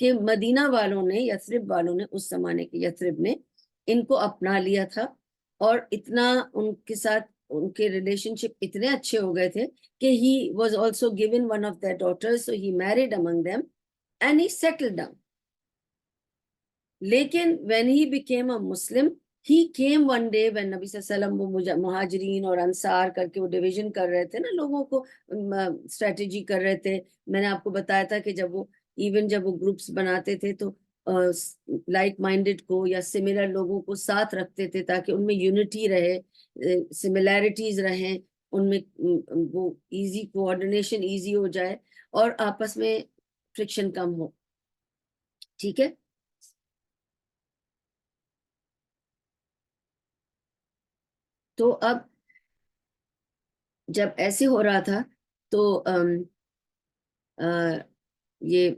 کہ مدینہ والوں نے, یثرب والوں نے, اس زمانے کے یثرب نے ان کو اپنا لیا تھا, اور اتنا ان کے ساتھ ان کے ریلیشن شپ اتنے اچھے ہو گئے تھے کہ he was also given one of their daughters, so he married among them and he settled down. لیکن when he became a Muslim, he came one day when نبی صلی اللہ علیہ وسلم وہ مہاجرین اور انصار کر کے وہ ڈویژن کر رہے تھے نا, لوگوں کو اسٹریٹجی کر رہے تھے. میں نے آپ کو بتایا تھا کہ جب وہ گروپس بناتے تھے تو لائک مائنڈڈ کو یا سملر لوگوں کو ساتھ رکھتے تھے تاکہ ان میں یونٹی رہے, سملیرٹیز رہیں, ان میں وہ ایزی کوآرڈینیشن ایزی ہو جائے اور آپس میں فرکشن کم ہو. ٹھیک ہے, تو اب جب ایسے ہو رہا تھا تو یہ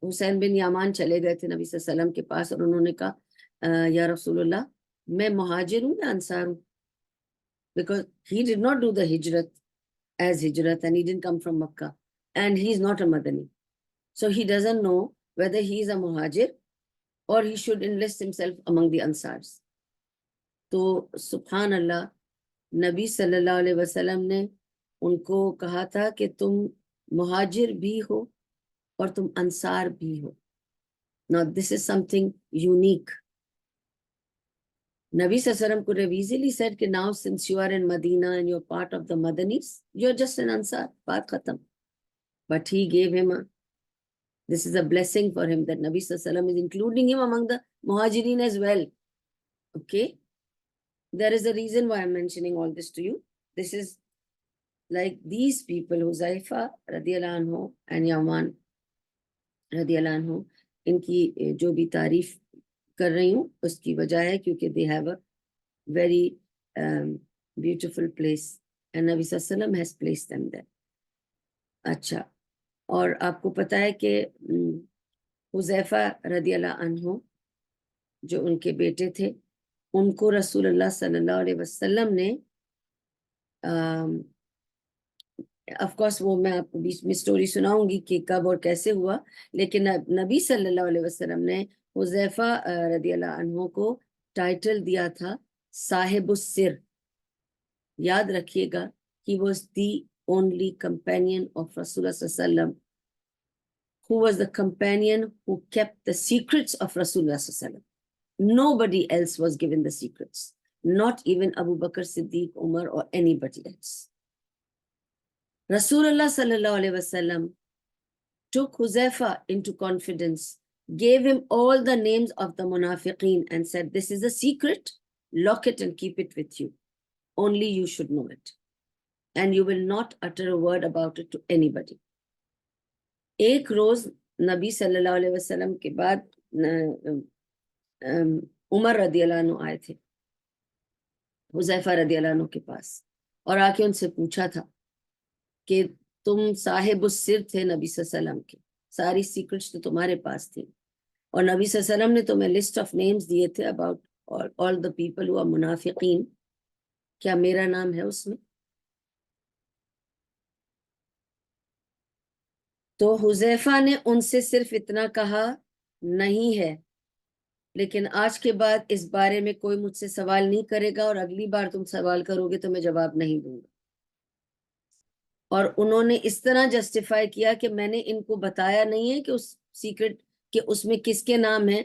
حسین بن یامان چلے گئے تھے نبی صلی اللہ علیہ وسلم کے پاس, اور انہوں نے کہا یا رسول اللہ میں مہاجر ہوں یا انصار ہوں, because he did not do the hijrat as hijrat and he didn't come from Makkah and he is not a Madani, so he doesn't know whether he is a muhajir or he should enlist himself among the ansars. تو سبحان اللہ, نبی صلی اللہ علیہ وسلم نے ان کو کہا تھا کہ تم مہاجر بھی ہو اور تم انصار بھی ہو. Now this is something unique. Nabi Sallallahu Alaihi Wasallam could have easily said کہ now since you are in Medina and you're part of the Madanis, you're just an Ansar, baat khatam. But he gave him this is a blessing for him that Nabi Sallallahu Alaihi Wasallam is including him among the Muhajirin as well. Okay? There is a reason why I'm mentioning all this to you. This is like these people, Huzaifa radiyallahu anhu and Yaman radiyallahu anhu, ان کی جو بھی تعریف کر رہی ہوں اس کی وجہ ہے کیونکہ they have a very beautiful place and Nabi صلی اللہ علیہ وسلم has placed them there. اچھا, اور آپ کو پتا ہے کہ حذیفہ رضی اللہ عنہ جو ان کے بیٹے تھے, ان کو رسول اللہ صلی اللہ علیہ وسلم نے آف کورس وہ میں آپ کو بیچ میں سٹوری سناؤں گی کہ کب اور کیسے ہوا, لیکن نبی صلی اللہ علیہ وسلم نے حذیفہ رضی اللہ عنہ کو ٹائٹل دیا تھا صاحب السر. یاد رکھیے گا, he was the only companion of Rasulullah sallallahu alaihi wasallam who was the companion who kept the secrets of Rasulullah sallallahu alaihi wasallam. Nobody else was given the secrets, not even Abu Bakr Siddiq, Umar or anybody else. Rasulullah sallallahu alaihi wasallam took Huzaifa into confidence, gave him all the names of the munafiqeen and said, this is a secret, lock it and keep it with you. Only you should know it. And you will not utter a word about it to anybody. ایک روز نبی صلی اللہ علیہ وسلم کے بعد عمر رضی اللہ عنہ آئے تھے حذیفہ رضی اللہ عنہ کے پاس, اور آ کے ان سے پوچھا تھا کہ تم صاحب السر تھے نبی صلی اللہ علیہ وسلم کے, ساری سیکرٹس تو تمہارے پاس تھی, اور نبی صلی اللہ علیہ وسلم نے تمہیں لسٹ آف نیمز دیے تھے about all the people who are منافقین, کیا میرا نام ہے اس میں؟ تو حذیفہ نے ان سے صرف اتنا کہا, نہیں ہے, لیکن آج کے بعد اس بارے میں کوئی مجھ سے سوال نہیں کرے گا, اور اگلی بار تم سوال کرو گے تو میں جواب نہیں دوں گا. اور انہوں نے اس طرح جسٹیفائی کیا کہ میں نے ان کو بتایا نہیں ہے کہ اس سیکرٹ کہ اس میں کس کے نام ہے,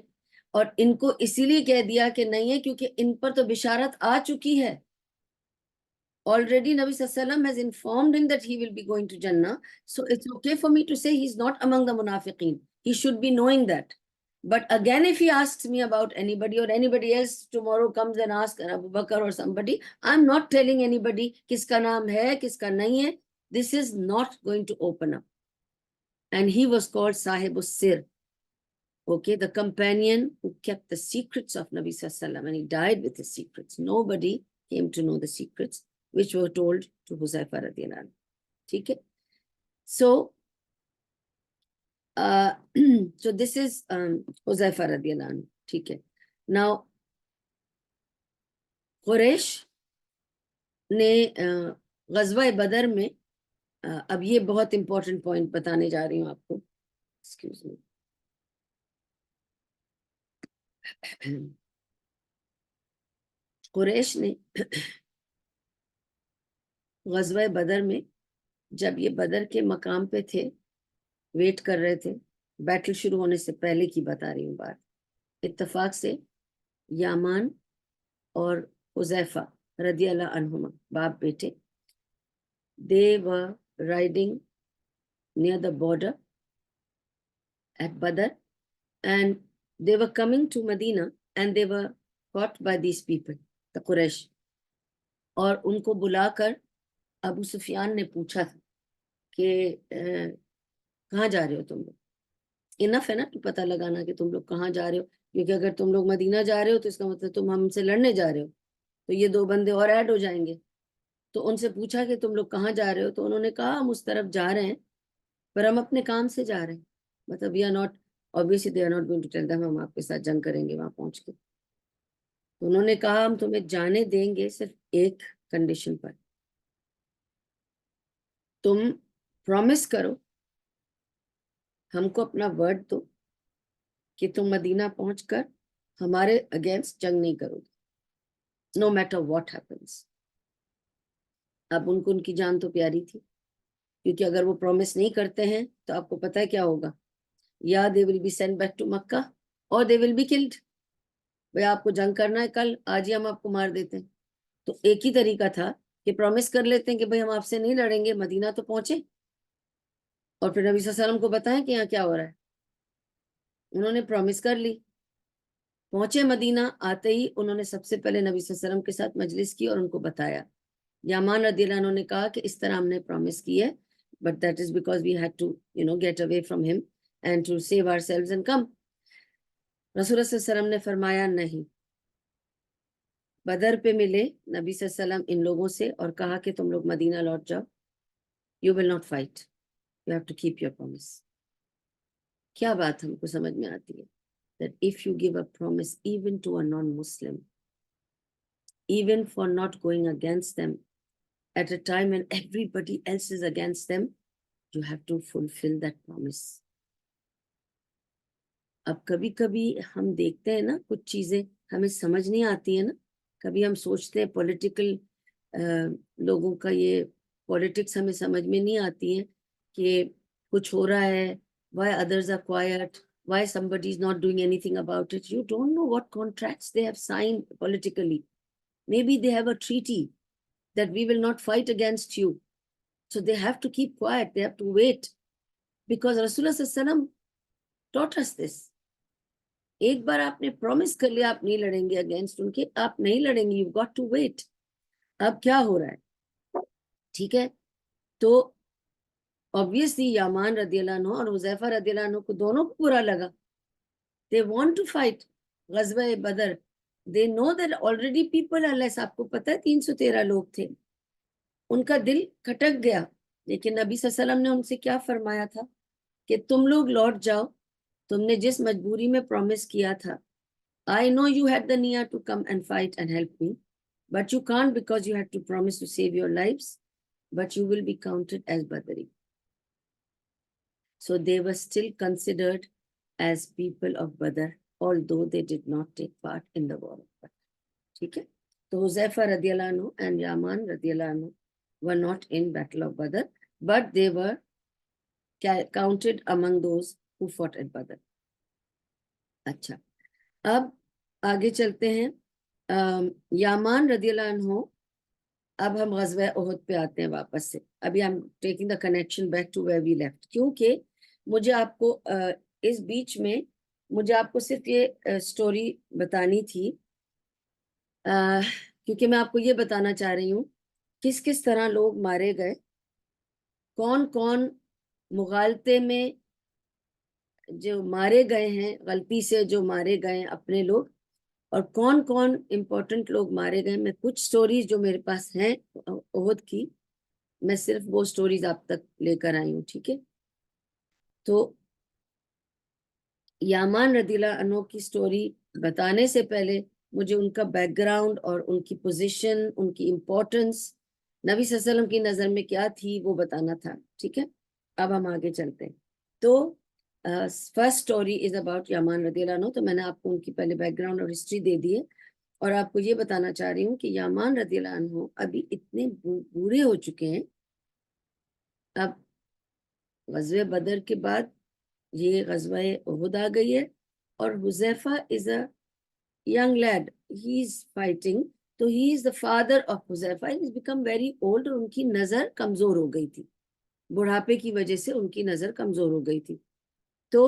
اور ان کو اسی لیے کہہ دیا کہ نہیں ہے کیونکہ ان پر تو بشارت آ چکی ہے. Already Nabi Sallallahu Alaihi Wasallam has informed him that he will be going to Jannah. So it's okay for me to say he's not among the munafiqeen. He should be knowing that. But again, if he asks me about anybody or anybody else tomorrow comes and asks Abu Bakr or somebody, I'm not telling anybody kiska naam hai, kiska nahi hai. This is not going to open up. And he was called Sahibus Sir. Okay, the companion who kept the secrets of Nabi Sallallahu Alaihi Wasallam, and he died with his secrets. Nobody came to know the secrets which were told to Huzaifa radiyallahu anhu. ٹھیک ہے, so so this is Huzaifa radiyallahu anhu. ٹھیک ہے, now قریش نے غزوہ بدر میں اب یہ بہت امپورٹنٹ پوائنٹ بتانے جا رہی ہوں آپ کو. Excuse me. قریش نے غزوہ بدر میں جب یہ بدر کے مقام پہ تھے، ویٹ کر رہے تھے، بیٹل شروع ہونے سے پہلے کی بتا رہی ہوں بات، اتفاق سے یامان اور حذیفہ رضی اللہ عنہما باپ بیٹے، they were riding near the border at Badr and they were coming to Medina and they were caught by these people, the Quraysh. اور ان کو بلا کر ابو سفیان نے پوچھا تھا کہ کہاں جا رہے ہو تم لوگ. انف ہے نا تو پتہ لگانا کہ تم لوگ کہاں جا رہے ہو، کیونکہ اگر تم لوگ مدینہ جا رہے ہو تو اس کا مطلب تم ہم سے لڑنے جا رہے ہو، تو یہ 2 بندے اور ایڈ ہو جائیں گے. تو ان سے پوچھا کہ تم لوگ کہاں جا رہے ہو، تو انہوں نے کہا ہم اس طرف جا رہے ہیں پر ہم اپنے کام سے جا رہے ہیں. مطلب we are not obviously they are not going to tell them ہم آپ کے ساتھ جنگ کریں گے وہاں پہنچ کے. تو انہوں نے کہا ہم تمہیں جانے دیں گے صرف ایک کنڈیشن پر، تم پرومس کرو، ہم کو اپنا ورڈ دو کہ تم مدینہ پہنچ کر ہمارے اگینسٹ جنگ نہیں کرو گے نو میٹر واٹ ہیپنس. اب ان کو ان کی جان تو پیاری تھی، کیونکہ اگر وہ پرومس نہیں کرتے ہیں تو آپ کو پتہ ہے کیا ہوگا، یا they will be send back to Mecca اور دے ول بی کلڈ. بھائی آپ کو جنگ کرنا ہے کل، آج ہی ہم آپ کو مار دیتے ہیں. تو ایک ہی طریقہ تھا کہ پرومس کر لیتے ہیں کہ بھائی ہم آپ سے نہیں لڑیں گے، مدینہ تو پہنچے اور پھر نبی صلی اللہ علیہ وسلم کو بتائیں کہ یہاں کیا ہو رہا ہے. انہوں نے پرومس کر لی، پہنچے مدینہ، آتے ہی انہوں نے سب سے پہلے نبی صلی اللہ علیہ وسلم کے ساتھ مجلس کی اور ان کو بتایا. یامان رضی اللہ عنہ نے کہا کہ اس طرح ہم نے پرومس کی ہے، but that is because we had to get away from him and to save ourselves and come. رسول اللہ صلی اللہ علیہ وسلم نے فرمایا نہیں. بدر پہ ملے نبی صلی اللہ علیہ وسلم ان لوگوں سے اور کہا کہ تم لوگ مدینہ لوٹ جاؤ، you will not fight, you have to keep your promise. کیا بات ہم کو سمجھ میں آتی ہے that if you give a promise even to a non-Muslim, even for not going against them at a time when everybody else is against them, you have to fulfill that promise. اب کبھی کبھی ہم دیکھتے ہیں نا کچھ چیزیں ہمیں سمجھ نہیں آتی ہیں نا، کبھی ہم سوچتے ہیں پولیٹیکل لوگوں کا یہ پولیٹکس ہمیں سمجھ میں نہیں آتی ہے کہ کچھ ہو رہا ہے، why others are quiet, why somebody is not doing anything about it. You don't know what contracts they have signed politically. Maybe they have a treaty that we will not fight against you. So they have to keep quiet, they have to wait. Because Rasulullah sallallahu alaihi wasallam taught us this. ایک بار آپ نے promise کر لیا آپ نہیں لڑیں گے against ان کے، آپ نہیں لڑیں گے، یو گاٹ ٹو ویٹ. اب کیا ہو رہا ہے، ٹھیک ہے. تو obviously یامان رضی اللہ عنہ اور حذیفہ رضی اللہ عنہ کو دونوں کو برا لگا. they want to fight غزوہ بدر. they know that already people are less. آپ کو پتہ ہے 313 لوگ تھے. ان کا دل کھٹک گیا، لیکن نبی صلی اللہ علیہ وسلم نے ان سے کیا فرمایا تھا کہ تم لوگ لوٹ جاؤ، تم نے جس مجبوری میں پرومس کیا تھا. I know you had the nia to come and fight and help me, but you can't because you had to promise to save your lives, but you will be counted as Badri. So they were still considered as people of Badr, although they did not take part in the war of Badr. ٹھیک ہے. تو حذیفہ رضی اللہ عنہ and یامان رضی اللہ عنہ were not in battle of Badr, but they were counted among those who fought at Badr. اچھا، اب آگے چلتے ہیں. یامان رضی اللہ عنہ، اب ہم غزوہ احد پہ آتے ہیں واپس سے. ابھی ہم taking the connection back to where we left, کیونکہ مجھے آپ کو اس بیچ میں مجھے آپ کو صرف یہ سٹوری بتانی تھی، کیونکہ میں آپ کو یہ بتانا چاہ رہی ہوں کس کس طرح لوگ مارے گئے، کون کون مغالطے میں جو مارے گئے ہیں، غلطی سے جو مارے گئے ہیں اپنے لوگ، اور کون کون امپورٹنٹ لوگ مارے گئے. میں کچھ سٹوریز جو میرے پاس ہیں احد کی، میں صرف وہ سٹوریز آپ تک لے کر آئی ہوں. ٹھیک ہے. تو یامان رضی اللہ عنہ کی سٹوری بتانے سے پہلے مجھے ان کا بیک گراؤنڈ اور ان کی پوزیشن، ان کی امپورٹنس نبی صلی اللہ علیہ وسلم کی نظر میں کیا تھی وہ بتانا تھا. ٹھیک ہے, اب ہم آگے چلتے ہیں. تو فرسٹ اسٹوری از اباؤٹ یامان رضی اللہ عنہ. تو میں نے آپ کو ان کی پہلے بیک گراؤنڈ اور ہسٹری دے دی ہے, اور آپ کو یہ بتانا چاہ رہی ہوں کہ یامان رضی اللہ عنہ ابھی اتنے بوڑھے ہو چکے ہیں. اب غزوہ بدر کے بعد یہ غزوہ احد آ گئی ہے, اور حذیفہ از اے young lad, he is fighting, تو he is the father of Huzaifa. he has become very old, اور ان کی نظر کمزور ہو گئی تھی, بڑھاپے کی وجہ سے ان کی نظر کمزور ہو گئی تھی. تو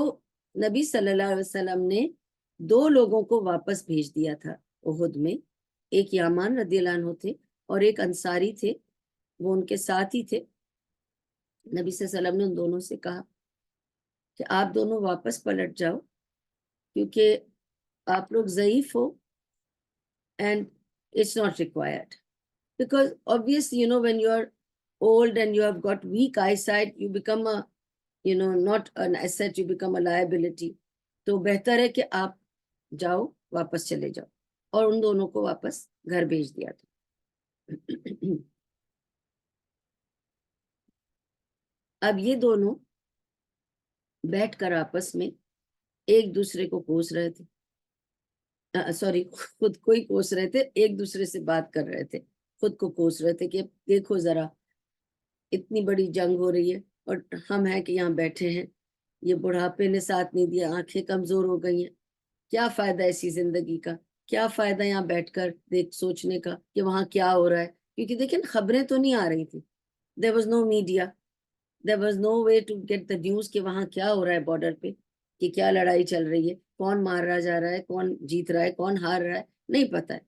نبی صلی اللہ علیہ وسلم نے 2 لوگوں کو واپس بھیج دیا تھا احد میں. ایک یامان رضی اللہ عنہ تھے, اور ایک انصاری تھے, وہ ان کے ساتھ ہی تھے. نبی صلی اللہ علیہ وسلم نے ان دونوں سے کہا کہ آپ دونوں واپس پلٹ جاؤ, کیونکہ آپ لوگ ضعیف ہو, and it's not required. Because obviously, when you're old and you have got weak eyesight, you become not an asset, you become a liability. تو بہتر ہے کہ آپ جاؤ, واپس چلے جاؤ. اور ان دونوں کو واپس گھر بھیج دیا تھا. اب یہ دونوں بیٹھ کر آپس میں ایک دوسرے کو کوس رہے تھے, سوری, خود کو ہی کوس رہے تھے, ایک دوسرے سے بات کر رہے تھے, خود کو کوس رہے تھے کہ دیکھو ذرا, اتنی بڑی جنگ ہو رہی ہے اور ہم ہیں کہ یہاں بیٹھے ہیں, یہ بڑھاپے نے ساتھ نہیں دیا, آنکھیں کمزور ہو گئی ہیں, کیا فائدہ ایسی زندگی کا, کیا فائدہ یہاں بیٹھ کر سوچنے کا کہ وہاں کیا ہو رہا ہے. کیونکہ دیکھیں خبریں تو نہیں آ رہی تھی, there was no media, there was no way to get the news کہ وہاں کیا ہو رہا ہے بارڈر پہ, کہ کیا لڑائی چل رہی ہے, کون مار رہا جا رہا ہے, کون جیت رہا ہے, کون ہار رہا ہے, نہیں پتا ہے.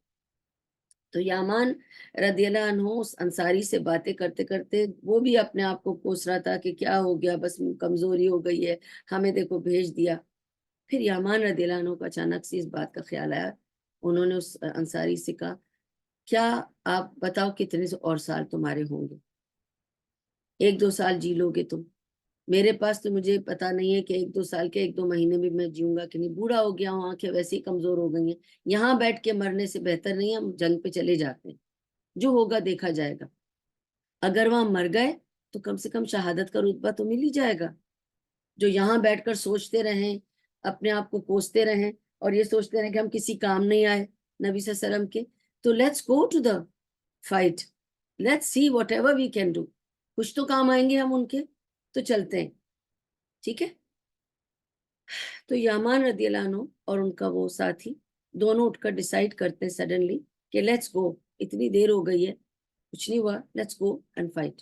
تو یامان رضی اللہ عنہ اس انصاری سے باتیں کرتے کرتے وہ بھی اپنے آپ کو کوس رہا تھا کہ کیا ہو گیا, بس کمزوری ہو گئی ہے, ہمیں دیکھو بھیج دیا. پھر یامان رضی اللہ عنہ کو اچانک سے اس بات کا خیال آیا. انہوں نے اس انصاری سے کہا, کیا آپ بتاؤ کتنے اور سال تمہارے ہوں گے, 1-2 سال جی لو گے تم, میرے پاس تو مجھے پتا نہیں ہے کہ 1-2 سال کے 1-2 مہینے بھی میں جیوں گا کہ نہیں, بوڑھا ہو گیا ہوں, آنکھیں ویسے ہی کمزور ہو گئی ہیں, یہاں بیٹھ کے مرنے سے بہتر نہیں ہم جنگ پہ چلے جاتے ہیں, جو ہوگا دیکھا جائے گا. اگر وہاں مر گئے تو کم سے کم شہادت کا رتبہ تو مل ہی جائے گا. جو یہاں بیٹھ کر سوچتے رہیں, اپنے آپ کو کوستے رہیں, اور یہ سوچتے رہیں کہ ہم کسی کام نہیں آئے نبی صلی اللہ علیہ وسلم کے, تو let's go to the fight, let's see whatever we can do, کچھ تو کام آئیں گے ہم ان کے, تو چلتے ہیں. ٹھیک ہے, تو یامان رضی اللہ عنہ اور ان کا وہ ساتھی دونوں اٹھ کر ڈیسائیڈ کرتے ہیں سڈنلی کہ لیٹس گو, اتنی دیر ہو گئی ہے, کچھ نہیں ہوا, لیٹس گو اینڈ فائٹ.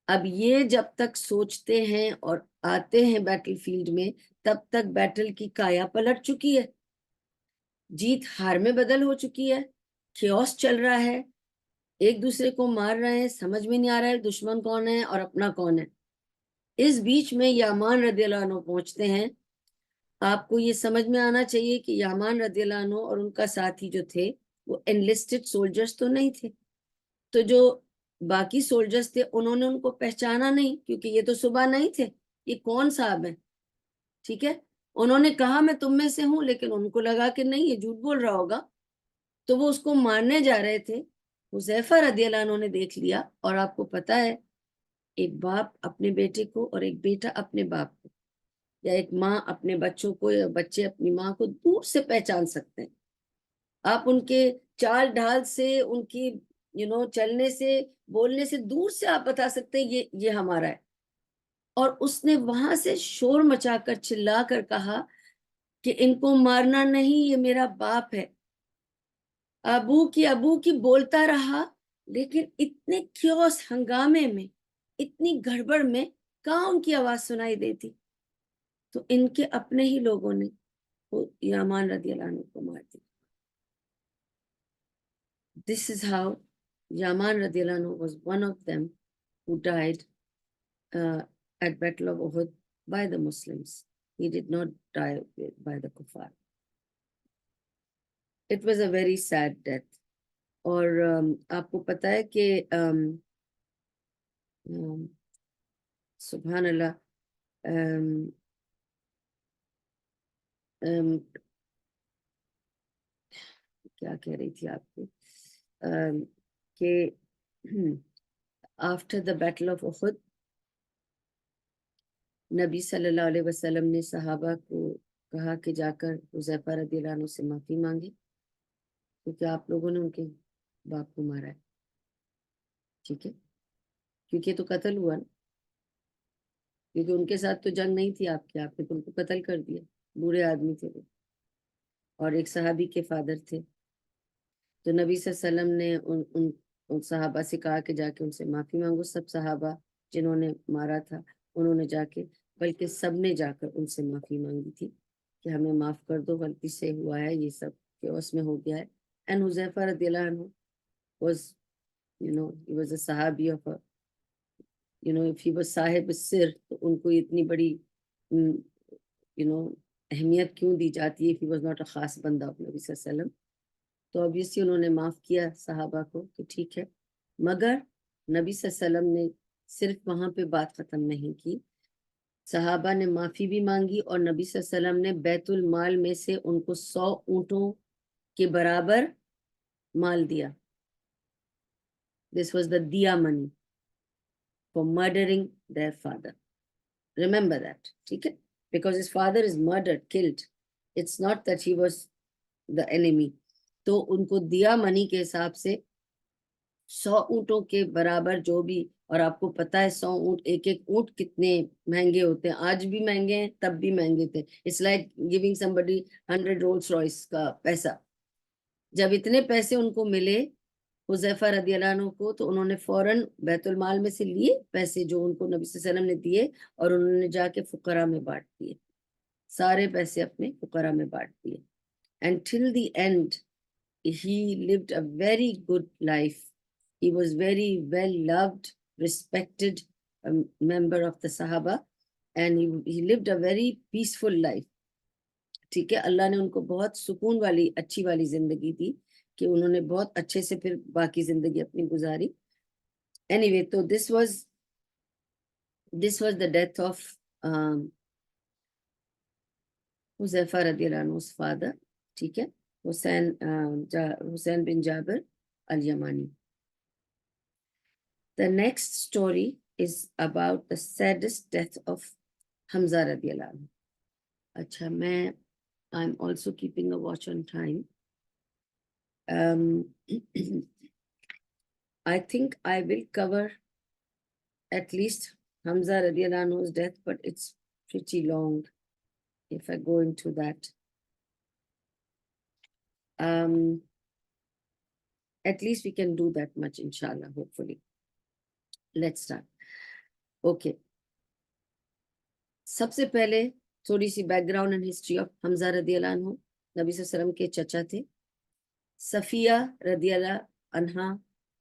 اب یہ جب تک سوچتے ہیں اور آتے ہیں بیٹل فیلڈ میں, تب تک بیٹل کی کایا پلٹ چکی ہے, جیت ہار میں بدل ہو چکی ہے, کیوس چل رہا ہے, ایک دوسرے کو مار رہے ہیں, سمجھ میں نہیں آ رہا ہے دشمن کون ہے اور اپنا کون ہے. اس بیچ میں یامان رضی اللہ عنہ پہنچتے ہیں. آپ کو یہ سمجھ میں آنا چاہیے کہ یامان رضی اللہ عنہ اور ان کا ساتھی جو تھے وہ انلسٹڈ سولجرز تو نہیں تھے, تو جو باقی سولجرز تھے انہوں نے ان کو پہچانا نہیں, کیونکہ یہ تو صبح نہیں تھے, یہ کون صاحب ہیں. ٹھیک ہے, انہوں نے کہا میں تم میں سے ہوں, لیکن ان کو لگا کہ نہیں یہ جھوٹ بول رہا ہوگا, تو وہ اس کو مارنے جا رہے تھے. حذیفہ رضی اللہ عنہ نے دیکھ لیا, اور آپ کو پتا ہے ایک باپ اپنے بیٹے کو اور ایک بیٹا اپنے باپ کو, یا ایک ماں اپنے بچوں کو یا بچے اپنی ماں کو دور سے پہچان سکتے ہیں. آپ ان کے چال ڈھال سے, ان کی چلنے سے, بولنے سے, دور سے آپ بتا سکتے ہیں یہ ہمارا ہے. اور اس نے وہاں سے شور مچا کر چلا کر کہا کہ ان کو مارنا نہیں, یہ میرا باپ ہے. ابو کی بولتا رہا, لیکن اتنے کیوس ہنگامے میں, اتنی گڑبڑ میں کہاں ان کی آواز سنائی دیتی. تو ان کے اپنے ہی لوگوں نے یامان رضی اللہ عنہ کو مار دیا. This is how Yaman رضی اللہ عنہ was one of them who died at Battle of Uhud by the Muslims. He did not die by the kuffar. It was a very sad death. اور آپ کو پتا ہے کہ سبحان اللہ, کیا کہہ رہی تھی آپ کو, کہ آفٹر دا بیٹل آف احد نبی صلی اللہ علیہ وسلم نے صحابہ کو کہا کہ جا کر حذیفہ رضی اللہ عنہ سے معافی مانگے کیونکہ آپ لوگوں نے ان کے باپ کو مارا ہے. ٹھیک ہے, کیونکہ تو قتل ہوا نا, کیونکہ ان کے ساتھ تو جنگ نہیں تھی آپ کے, آپ نے تو ان کو قتل کر دیا. بوڑھے آدمی تھے وہ, اور ایک صحابی کے فادر تھے. تو نبی صلی اللہ علیہ وسلم نے ان صحابہ سے کہا کہ جا کے ان سے معافی مانگو. سب صحابہ جنہوں نے مارا تھا انہوں نے جا کے, بلکہ سب نے جا کر ان سے معافی مانگی تھی کہ ہمیں معاف کر دو, غلطی سے ہوا ہے, یہ سب کیوس میں ہو گیا ہے. اینڈ حذیفہ رضی اللہ عنہ was, he was a صحابی of a, if he was صاحب السر, تو ان کو اتنی بڑی اہمیت کیوں دی جاتی ہے if he was not a خاص بندہ of نبی صلی اللہ علیہ وسلم. تو obviously انہوں نے معاف کیا صحابہ کو, تو ٹھیک ہے. مگر نبی صلی اللہ علیہ وسلم نے صرف وہاں پہ بات ختم نہیں کی, صحابہ نے معافی بھی مانگی اور نبی صلی اللہ علیہ وسلم نے بیت المال میں سے ان کو 100 اونٹوں کے برابر مال دیا. This was the diya money for murdering their father. Remember that, ٹھیک ہے, because his father is murdered, killed. It's not that he was the enemy. تو ان کو دیا منی کے حساب سے 100 اونٹوں کے برابر جو بھی, اور آپ کو پتا ہے 100 اونٹ, ایک ایک اونٹ کتنے مہنگے ہوتے ہیں, آج بھی مہنگے ہیں, تب بھی مہنگے تھے. It's like giving somebody 100 Rolls Royce کا پیسہ. جب اتنے پیسے ان کو ملے حذیفہ رضی اللہ عنہ کو, تو انہوں نے فوراً بیت المال میں سے لیے پیسے جو ان کو نبی صلی اللہ علیہ وسلم نے دیے, اور انہوں نے جا کے فقراء میں بانٹ دیے, سارے پیسے اپنے فقراء میں بانٹ دیے. And till the end he lived a very good life. He was very well loved, respected member of the Sahaba, and he lived a very peaceful life. ٹھیک ہے, اللہ نے ان کو بہت سکون والی اچھی والی زندگی دی کہ انہوں نے بہت اچھے سے پھر باقی زندگی اپنی گزاری. Anyway, تو this was the death of Huzaifa رضی اللہ عنہ's father. ٹھیک ہے, حسین بن جابر الیمانی. The next story is about the saddest death of حمزہ رضی اللہ عنہ. اچھا, I'm also keeping a watch on time. I think I will cover at least Hamza radiallahu anhu's death, but it's pretty long if I go into that. At least we can do that much, inshallah, hopefully. Let's start. Okay. سب سے پہلے تھوڑی سی background and history of Hamza رضی اللہ عنہ. نبی صلی اللہ علیہ وسلم کے چچا تھے, صفیہ رضی اللہ عنہا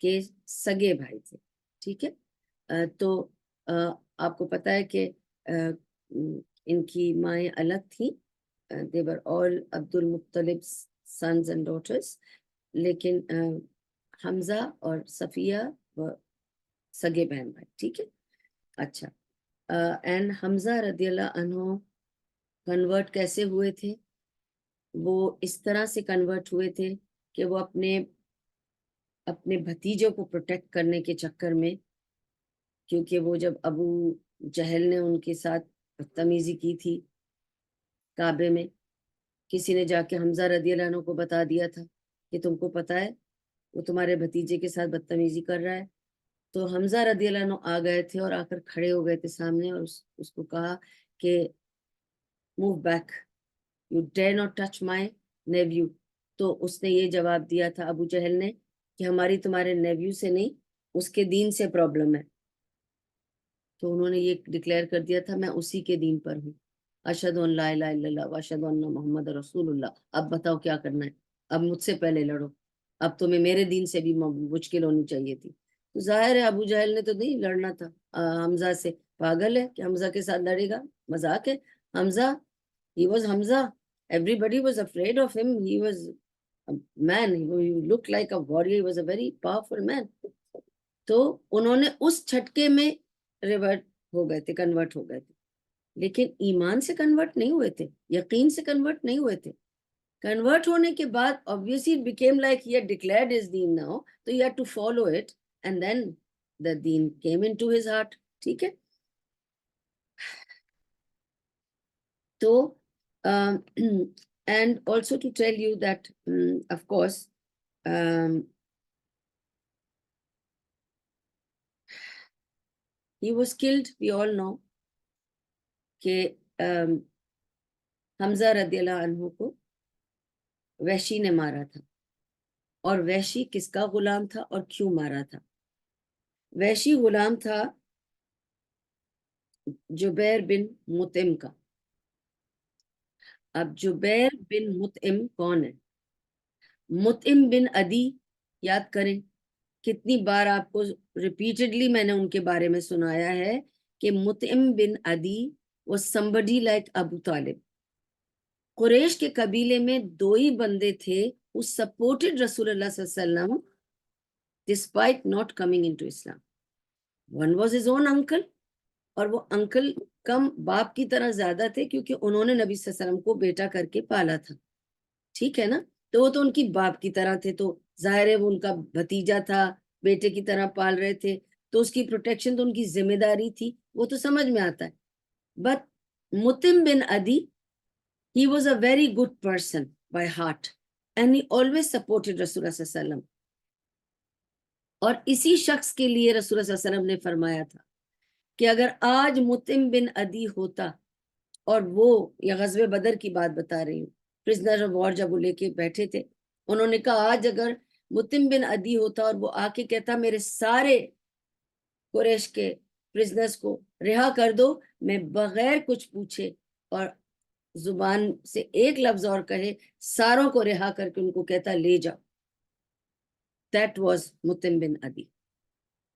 کے سگے بھائی تھے. ٹھیک ہے, تو آپ کو پتا ہے کہ ان کی مائیں الگ تھیں. they were all Abdul Muttalib sons and daughters, لیکن حمزہ اور صفیہ سگے بہن بھائی. ٹھیک ہے, اچھا. اینڈ حمزہ رضی اللہ عنہ کنورٹ کیسے ہوئے تھے؟ وہ اس طرح سے کنورٹ ہوئے تھے کہ وہ اپنے بھتیجوں کو پروٹیکٹ کرنے کے چکر میں, کیونکہ وہ جب ابو جہل نے ان کے ساتھ بدتمیزی کی تھی کعبے میں, کسی نے جا کے حمزہ رضی اللہ عنہ کو بتا دیا تھا کہ تم کو پتا ہے وہ تمہارے بھتیجے کے ساتھ بدتمیزی کر رہا ہے. تو حمزہ رضی اللہ عنہ آ گئے تھے اور آ کر کھڑے ہو گئے تھے سامنے, اور اس کو کہا کہ move back, you dare not touch my nephew. تو اس نے یہ جواب دیا تھا ابو جہل نے کہ ہماری تمہارے نیویو سے نہیں, اس کے دین سے پرابلم ہے. تو انہوں نے یہ ڈکلیئر کر دیا تھا میں اسی کے دین پر ہوں, اشہد ان لا الہ الا اللہ واشہد ان محمد رسول اللہ. اب بتاؤ کیا کرنا ہے, اب مجھ سے پہلے لڑو, اب تمہیں میرے دین سے بھی مشکل ہونی چاہیے تھی. تو ظاہر ہے ابو جہل نے تو نہیں لڑنا تھا حمزہ سے, پاگل ہے کہ حمزہ کے ساتھ لڑے گا, مذاق ہے. حمزہ, he was Hamza, everybody was afraid of him, he was a man, he looked like a warrior, he was a very powerful man. تو انہوں نے اس چھٹکے میں ریورٹ ہو گئے تھے, کنورٹ ہو گئے تھے, لیکن ایمان سے کنورٹ نہیں ہوئے تھے, یقین سے کنورٹ نہیں ہوئے تھے, کنورٹ ہونے کے بعد obviously it became like he had declared his deen now, so he had to follow it, and then the deen came into his heart. ٹھیک ہے. تو and also to tell you that of course he was killed, we all know کہ حمزہ رضی اللہ عنہ کو وحشی نے مارا تھا. اور وحشی کس کا غلام تھا اور کیوں مارا تھا؟ وحشی غلام تھا جبیر بن مطعم کا. اب جبیر بن مطعم کون ہے؟ مطعم بن عدی. یاد کریں کتنی بار آپ کو ریپیٹڈلی میں نے ان کے بارے میں سنایا ہے کہ مطعم bin Adi was somebody like ابو طالب. قریش کے قبیلے میں 2 ہی بندے تھے who supported رسول اللہ صلی اللہ علیہ وسلم despite not coming into Islam. One was his own uncle, اور وہ انکل کم باپ کی طرح زیادہ تھے کیونکہ انہوں نے نبی صلی اللہ علیہ وسلم کو بیٹا کر کے پالا تھا. ٹھیک ہے نا. تو وہ تو ان کی باپ کی طرح تھے، تو ظاہر ہے وہ ان کا بھتیجا تھا، بیٹے کی طرح پال رہے تھے، تو اس کی پروٹیکشن تو ان کی ذمہ داری تھی، وہ تو سمجھ میں آتا ہے. But Mutim bin Adi he was a very good person by heart and he always supported رسول اللہ صلی اللہ علیہ وسلم. اور اسی شخص کے لیے رسول اللہ صلی اللہ علیہ وسلم نے فرمایا تھا کہ اگر آج مطعم بن عدی ہوتا، اور وہ یا غزوہ بدر کی بات بتا رہی ہوں، پرزنر آف وار جب وہ لے کے بیٹھے تھے، انہوں نے کہا آج اگر مطعم بن عدی ہوتا اور وہ آ کے کہتا میرے سارے قریش کے پرزنرز کو رہا کر دو، میں بغیر کچھ پوچھے اور زبان سے ایک لفظ اور کہے ساروں کو رہا کر کے ان کو کہتا لے جاؤ. That was مطعم bin Adi.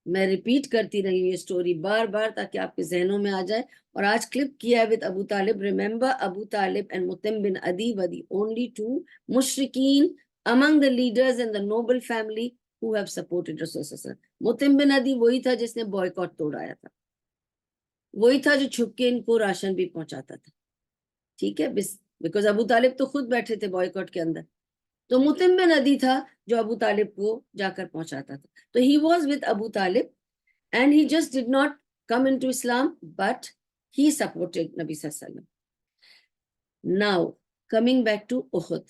میں ریپیٹ کرتی رہی ہوں یہ سٹوری بار بار تاکہ آپ کے ذہنوں میں آ جائے. اور آج کلپ کیا ہے with ابو طالب. Remember ابو طالب and مطعم bin Adi were the only 2 مشرکین among the leaders and the noble family who have supported رسول صلی اللہ علیہ وسلم. مطعم بن عدی وہی تھا جس نے بوائیکاٹ توڑایا تھا، وہی تھا جو چھپ کے ان کو راشن بھی پہنچاتا تھا. ٹھیک ہے، بیکاز ابو طالب تو خود بیٹھے تھے بوائیکاٹ کے اندر، تو مطعم بن عدی تھا جو ابو طالب کو جا کر پہنچاتا تھا. تو he was with ابو طالب and he just did not come into Islam but he supported نبی صلی اللہ علیہ وسلم. Now coming back to Uhud.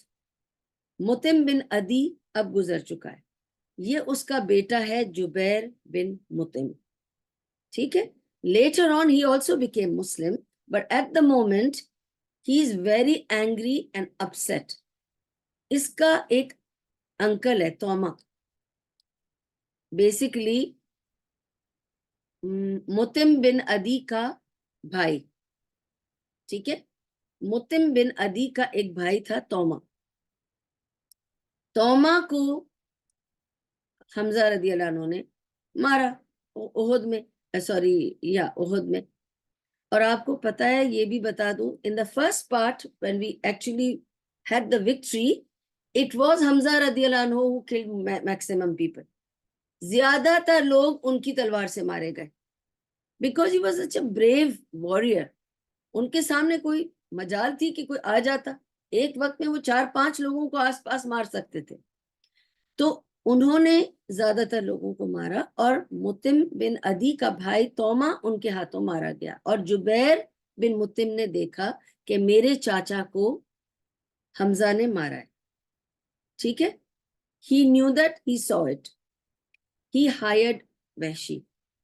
مطعم bin Adi اب گزر چکا ہے، یہ اس کا بیٹا ہے جبیر بن مطعم. ٹھیک ہے. Later on he also became Muslim but at the moment he is very angry and upset. اس کا ایک انکل ہے توما، بیسیکلی مطعم بن عدی کا بھائی. ٹھیک ہے. مطعم بن عدی کا ایک بھائی تھا توما. توما کو حمزہ رضی اللہ عنہ نے مارا احد میں، احد میں. اور آپ کو پتا ہے یہ بھی بتا دوں in the first part when we actually had the victory it was حمزہ رضی اللہ عنہ who killed maximum people. زیادہ تر لوگ ان کی تلوار سے مارے گئے because he was such a brave warrior. ان کے سامنے کوئی مجال تھی کہ کوئی آ جاتا؟ ایک وقت میں وہ 4-5 لوگوں کو آس پاس مار سکتے تھے. تو انہوں نے زیادہ تر لوگوں کو مارا اور مطعم بن عدی کا بھائی توما ان کے ہاتھوں مارا گیا. اور جبیر بن مطعم نے دیکھا کہ میرے چاچا کو حمزہ نے مارا ہے. ٹھیک ہے. He knew that, he saw it. He hired Wahshi.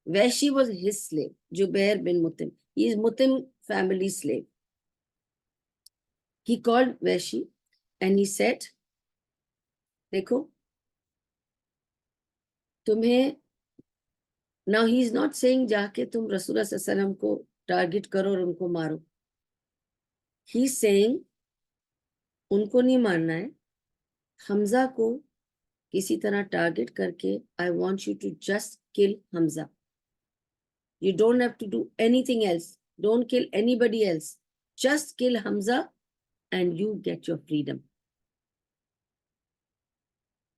Wahshi was his slave. Jubair bin Mut'im. He is Mut'im family slave. He called Wahshi and he said, دیکھو تمہیں now he is not saying جا کے تم رسول اللہ صلی اللہ علیہ وسلم کو ٹارگٹ کرو اور ان کو مارو. He is saying ان کو نہیں مارنا ہے، حمزہ کو کسی طرح ٹارگٹ کر کے I want you to just kill Hamza. You don't have to do anything else. Don't kill anybody else. Just kill Hamza and you get your freedom.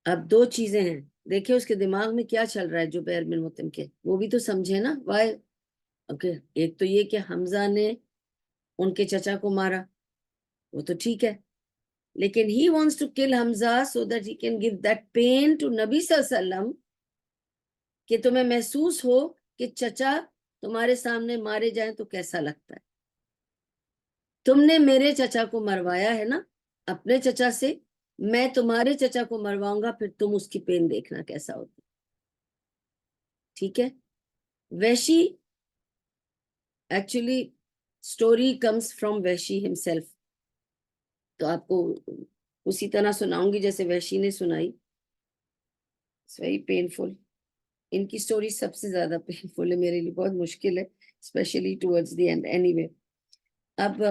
اب 2 چیزیں ہیں، دیکھیں اس کے دماغ میں کیا چل رہا ہے جبیر بن مطعم کے، وہ بھی تو سمجھے نا. وائی اوکے، ایک تو یہ کہ حمزہ نے ان کے چچا کو مارا، وہ تو ٹھیک ہے، لیکن he wants to kill Hamza so that he can give that pain to Nabi صلی اللہ علیہ وسلم کہ تمہیں محسوس ہو کہ چچا تمہارے سامنے مارے جائیں تو کیسا لگتا ہے. تم نے میرے چچا کو مروایا ہے نا اپنے چچا سے, میں تمہارے چچا کو مرواؤں گا, پھر تم اس کی پین دیکھنا کیسا ہوتا. ٹھیک ہے. Wahshi actually story comes from Wahshi himself, تو آپ کو اسی طرح سناؤں گی جیسے وحشی نے سنائی. It's very painful. ان کی اسٹوری سب سے زیادہ پینفل ہے میرے لیے, بہت مشکل ہے especially towards the end. Anyway, اب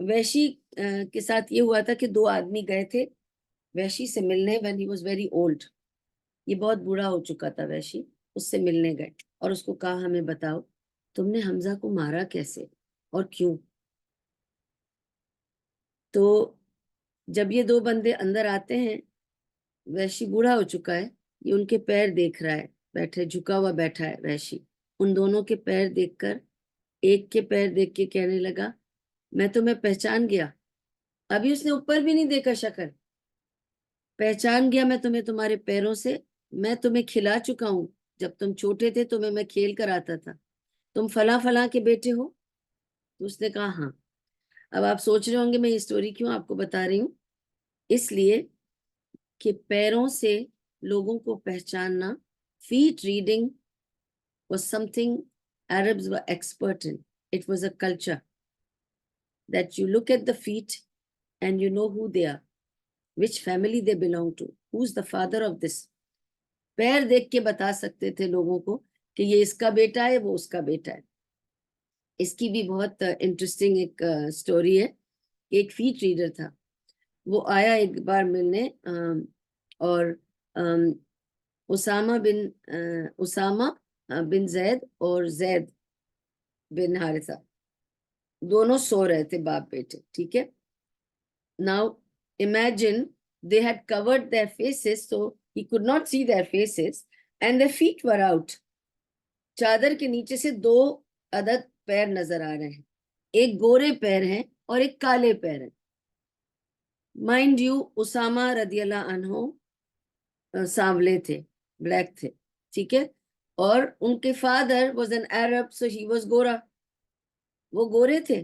وحشی کے ساتھ یہ ہوا تھا کہ 2 آدمی گئے تھے وحشی سے ملنے when he was very old. یہ بہت بوڑھا ہو چکا تھا وحشی, اس سے ملنے گئے اور اس کو کہا ہمیں بتاؤ تم نے حمزہ کو مارا کیسے اور کیوں. تو جب یہ 2 بندے اندر آتے ہیں, وحشی بوڑھا ہو چکا ہے, یہ ان کے پیر دیکھ رہا ہے, بیٹھے جھکا ہوا بیٹھا ہے وحشی. ان دونوں کے پیر دیکھ کر ایک کے پیر دیکھ کے کہنے لگا میں تمہیں پہچان گیا. ابھی اس نے اوپر بھی نہیں دیکھا شکل, پہچان گیا میں تمہیں تمہارے پیروں سے, میں تمہیں کھلا چکا ہوں, جب تم چھوٹے تھے تمہیں میں کھیل کر آتا تھا, تم فلاں فلاں کے بیٹے ہو. تو اس نے کہا ہاں. اب آپ سوچ رہے ہوں گے میں یہ اسٹوری کیوں آپ کو بتا رہی ہوں. اس لیے کہ پیروں سے لوگوں کو پہچاننا, feet reading was something Arabs were expert in. It was a culture that you look at the feet and you know who they are, which family they belong to, who's the father of this. پیر دیکھ کے بتا سکتے تھے لوگوں کو کہ یہ اس کا بیٹا ہے, وہ اس کا بیٹا ہے. اس کی بھی بہت انٹرسٹنگ ایک سٹوری ہے. ایک فیٹ ریڈر تھا, وہ آیا ایک بار ملنے, اور اسامہ بن زید اور زید بن حارثہ دونوں سو رہے تھے باپ بیٹے. ٹھیک ہے. Now imagine they had covered their faces so he could not see their faces and their feet were out. چادر کے نیچے سے 2 عدد پیر نظر آ رہے ہیں, ایک گورے پیر ہیں اور ایک کالے پیر ہیں. مائنڈ یو اسامہ رضی اللہ عنہ سانولے تھے, بلیک تھے. ٹھیک ہے. اور ان کے father was an Arab so he was گورا, وہ گورے تھے,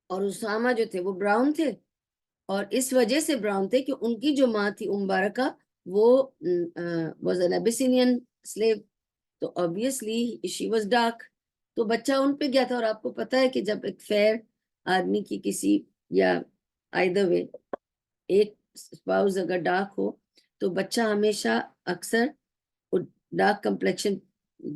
اور اسامہ جو تھے وہ براؤن تھے. اور اس وجہ سے براؤن تھے کہ ان کی جو ماں تھی مبارکہ وہ واز این ابیسینین سلیو, تو obviously she was dark. تو بچہ ان پہ گیا تھا. اور آپ کو پتا ہے کہ جب ایک فیر آدمی کی کسی, یا either way ایک اسپاؤز اگر ڈارک ہو تو بچہ ہمیشہ اکثر ڈارک کمپلیکشن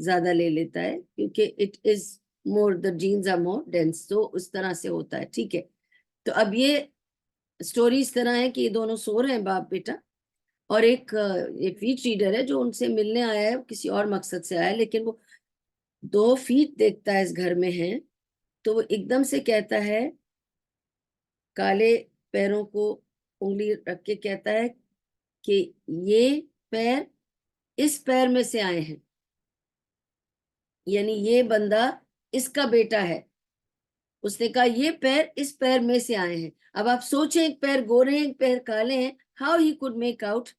زیادہ لے لیتا ہے, کیونکہ it is more, the genes are more dense, تو اس طرح سے ہوتا ہے. ٹھیک ہے. تو اب یہ اسٹوری اس طرح ہے کہ یہ دونوں سو رہے ہیں باپ بیٹا, اور ایک فیٹ ریڈر ہے جو ان سے ملنے آیا ہے, کسی اور مقصد سے آیا ہے, لیکن وہ 2 فیٹ دیکھتا ہے اس گھر میں ہیں, تو وہ ایک دم سے کہتا ہے, کالے پیروں کو انگلی رکھ کے کہتا ہے کہ یہ پیر اس پیر میں سے آئے ہیں, یعنی یہ بندہ اس کا بیٹا ہے. اس نے کہا یہ پیر اس پیر میں سے آئے ہیں. اب آپ سوچیں, ایک پیر گورے ہیں ایک پیر کالے ہیں, how he could make out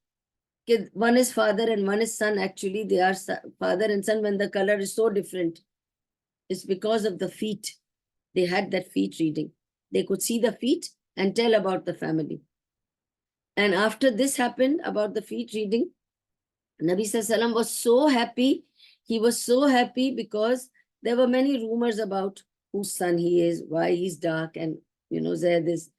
کہ one is father and one is son. Actually they are father and son when the color is so different. It's because of the feet. They had that feet reading. They could see the feet and tell about the family. And after this happened about the feet reading, Nabi Sallallahu Alaihi Wasallam was so happy. He was so happy because there were many rumors about whose son he is, why he's dark, and Zaid is